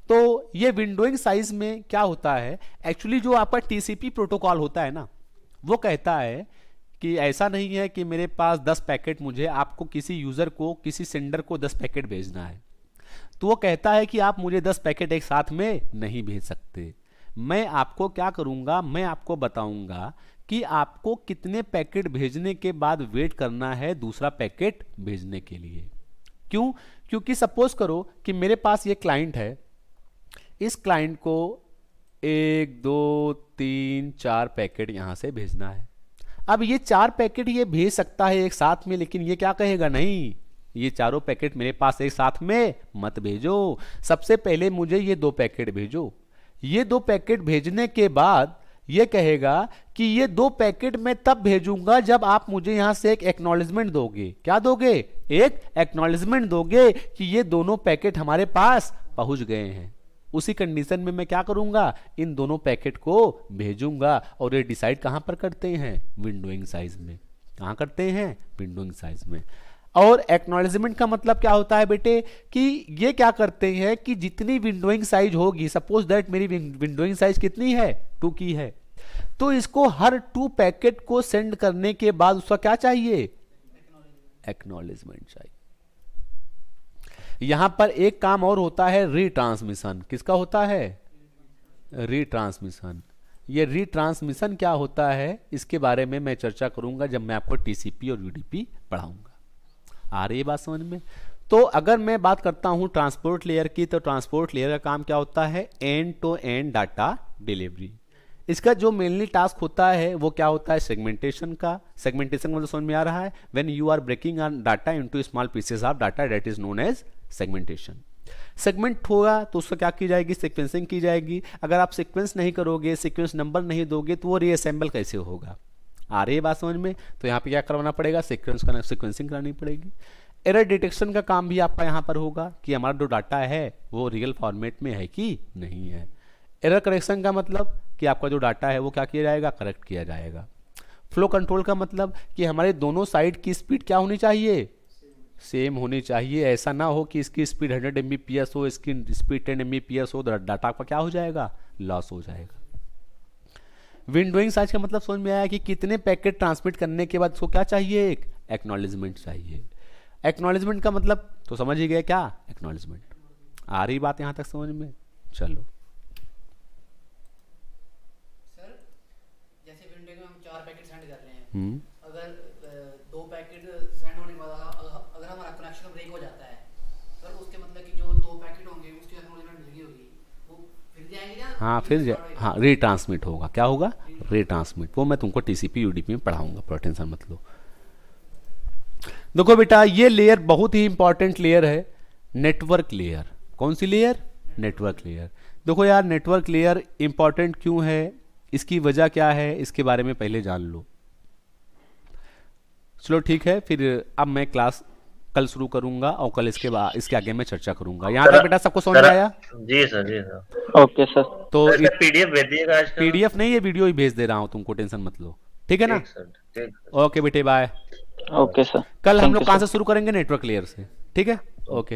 तो ये विंडोइंग साइज में क्या होता है? एक्चुअली जो आपका टीसीपी प्रोटोकॉल होता है ना, वो कहता है कि ऐसा नहीं है कि मेरे पास 10 पैकेट, मुझे आपको किसी यूजर को, किसी सेंडर को 10 पैकेट भेजना है, तो वो कहता है कि आप मुझे 10 पैकेट एक साथ में नहीं भेज सकते। मैं आपको क्या करूंगा? मैं आपको बताऊंगा कि आपको कितने पैकेट भेजने के बाद वेट करना है दूसरा पैकेट भेजने के लिए। क्यों? क्योंकि सपोज करो कि मेरे पास ये क्लाइंट है, इस क्लाइंट को 1 2 3 4 पैकेट यहां से भेजना है। अब ये 4 पैकेट ये भेज सकता है एक साथ में, लेकिन ये क्या कहेगा? नहीं, ये चारों पैकेट मेरे पास एक साथ में मत भेजो। सबसे पहले मुझे ये 2 पैकेट भेजो। ये 2 पैकेट भेजने के बाद ये कहेगा कि ये 2 पैकेट मैं तब भेजूंगा जब आप मुझे यहां से एक एक्नॉलेजमेंट दोगे। क्या दोगे? एक एक्नॉलेजमेंट दोगे कि ये दोनों पैकेट हमारे पास पहुंच गए हैं। उसी कंडीशन में मैं क्या करूंगा? इन दोनों पैकेट को भेजूंगा। और ये डिसाइड कहां पर करते हैं? विंडोइंग साइज में। कहां करते हैं? विंडोइंग साइज में। और एक्नॉलेजमेंट का मतलब क्या होता है बेटे? कि ये क्या करते हैं कि जितनी विंडोइंग साइज होगी, सपोज दैट मेरी विंडोइंग साइज कितनी है? 2 की है, तो इसको हर 2 पैकेट को सेंड करने के बाद उसका क्या चाहिए? एक्नॉलेजमेंट चाहिए। यहां पर एक काम और होता है, रीट्रांसमिशन। किसका होता है? रीट्रांसमिशन। ये रीट्रांसमिशन क्या होता है, इसके बारे में मैं चर्चा करूंगा जब मैं आपको टीसीपी और यूडीपी पढ़ाऊंगा। आ रही है बात समझ में? तो अगर मैं बात करता हूं ट्रांसपोर्ट लेयर की, तो ट्रांसपोर्ट लेयर का काम क्या होता है? End to end data delivery. इसका जो मेनली टास्क होता है वो क्या होता है? सेगमेंटेशन का। सेगमेंटेशन मतलब समझ में आ रहा है? When you are breaking data into small pieces of data, that is known as segmentation. Segment होगा तो उसका क्या की जाएगी? सीक्वेंसिंग की जाएगी। अगर आप सीक्वेंस नहीं करोगे, सीक्वेंस नंबर नहीं दोगे, तो वो रीअसेंबल कैसे होगा? आ रही है बात समझ में? तो यहाँ पे क्या करवाना पड़ेगा? सीक्वेंसिंग करानी पड़ेगी। एरर डिटेक्शन का काम भी आपका यहाँ पर होगा कि हमारा जो डाटा है वो रियल फॉर्मेट में है कि नहीं है। एरर करेक्शन का मतलब कि आपका जो डाटा है वो क्या किया जाएगा? करेक्ट किया जाएगा। फ्लो कंट्रोल का मतलब कि हमारे दोनों साइड की स्पीड क्या होनी चाहिए? सेम होनी चाहिए। ऐसा ना हो कि इसकी स्पीड 100 Mbps हो, इसकी स्पीड 10 Mbps हो, तो डाटा आपका क्या हो जाएगा? लॉस हो जाएगा। विंडोइंग साइज का मतलब समझ में आया कि कितने पैकेट ट्रांसमिट करने के बाद उसको क्या चाहिए? एक एक्नॉलेजमेंट चाहिए। एक्नॉलेजमेंट का मतलब तो समझ ही गए क्या? एक्नॉलेजमेंट। आ रही बात यहां तक समझ में? चलो सर, जैसे विंडो में हम 4 पैकेट सेंड कर रहे हैं, अगर 2 पैकेट सेंड होने के बाद अगर हमारा कनेक्शन ब्रेक हो जाता है, सर उसके मतलब कि जो 2 पैकेट होंगे उसकी एक्नॉलेजमेंट मिल गई होगी, वो फिर जाएंगे ना? हाँ, रीट्रांसमिट होगा। क्या होगा? रीट्रांसमिट। वो मैं तुमको टीसीपी यूडीपी में पढ़ाऊंगा, पर टेंशन मत लो। देखो बेटा, ये लेयर बहुत ही इंपॉर्टेंट लेयर है, नेटवर्क लेयर। कौन सी लेयर? Network layer. देखो यार, नेटवर्क लेयर इंपॉर्टेंट क्यों है, इसकी वजह क्या है, इसके बारे में पहले जान लो। चलो ठीक है, फिर अब मैं क्लास कल शुरू करूंगा और कल इसके बाद इसके आगे मैं चर्चा करूंगा। यहाँ तक बेटा सबको समझ में आया? जी सर, जी सर। Okay sir. तो पीडीएफ भेज दिएगा आज का? पीडीएफ नहीं, ये वीडियो ही भेज दे रहा हूँ तुमको, टेंशन मत लो। ठीक है ना? ठीक। ओके बेटे, बाय। Okay sir. कल हम लोग कहाँ से शुरू करेंगे? नेटवर्क लेयर से। ठीक है, ओके।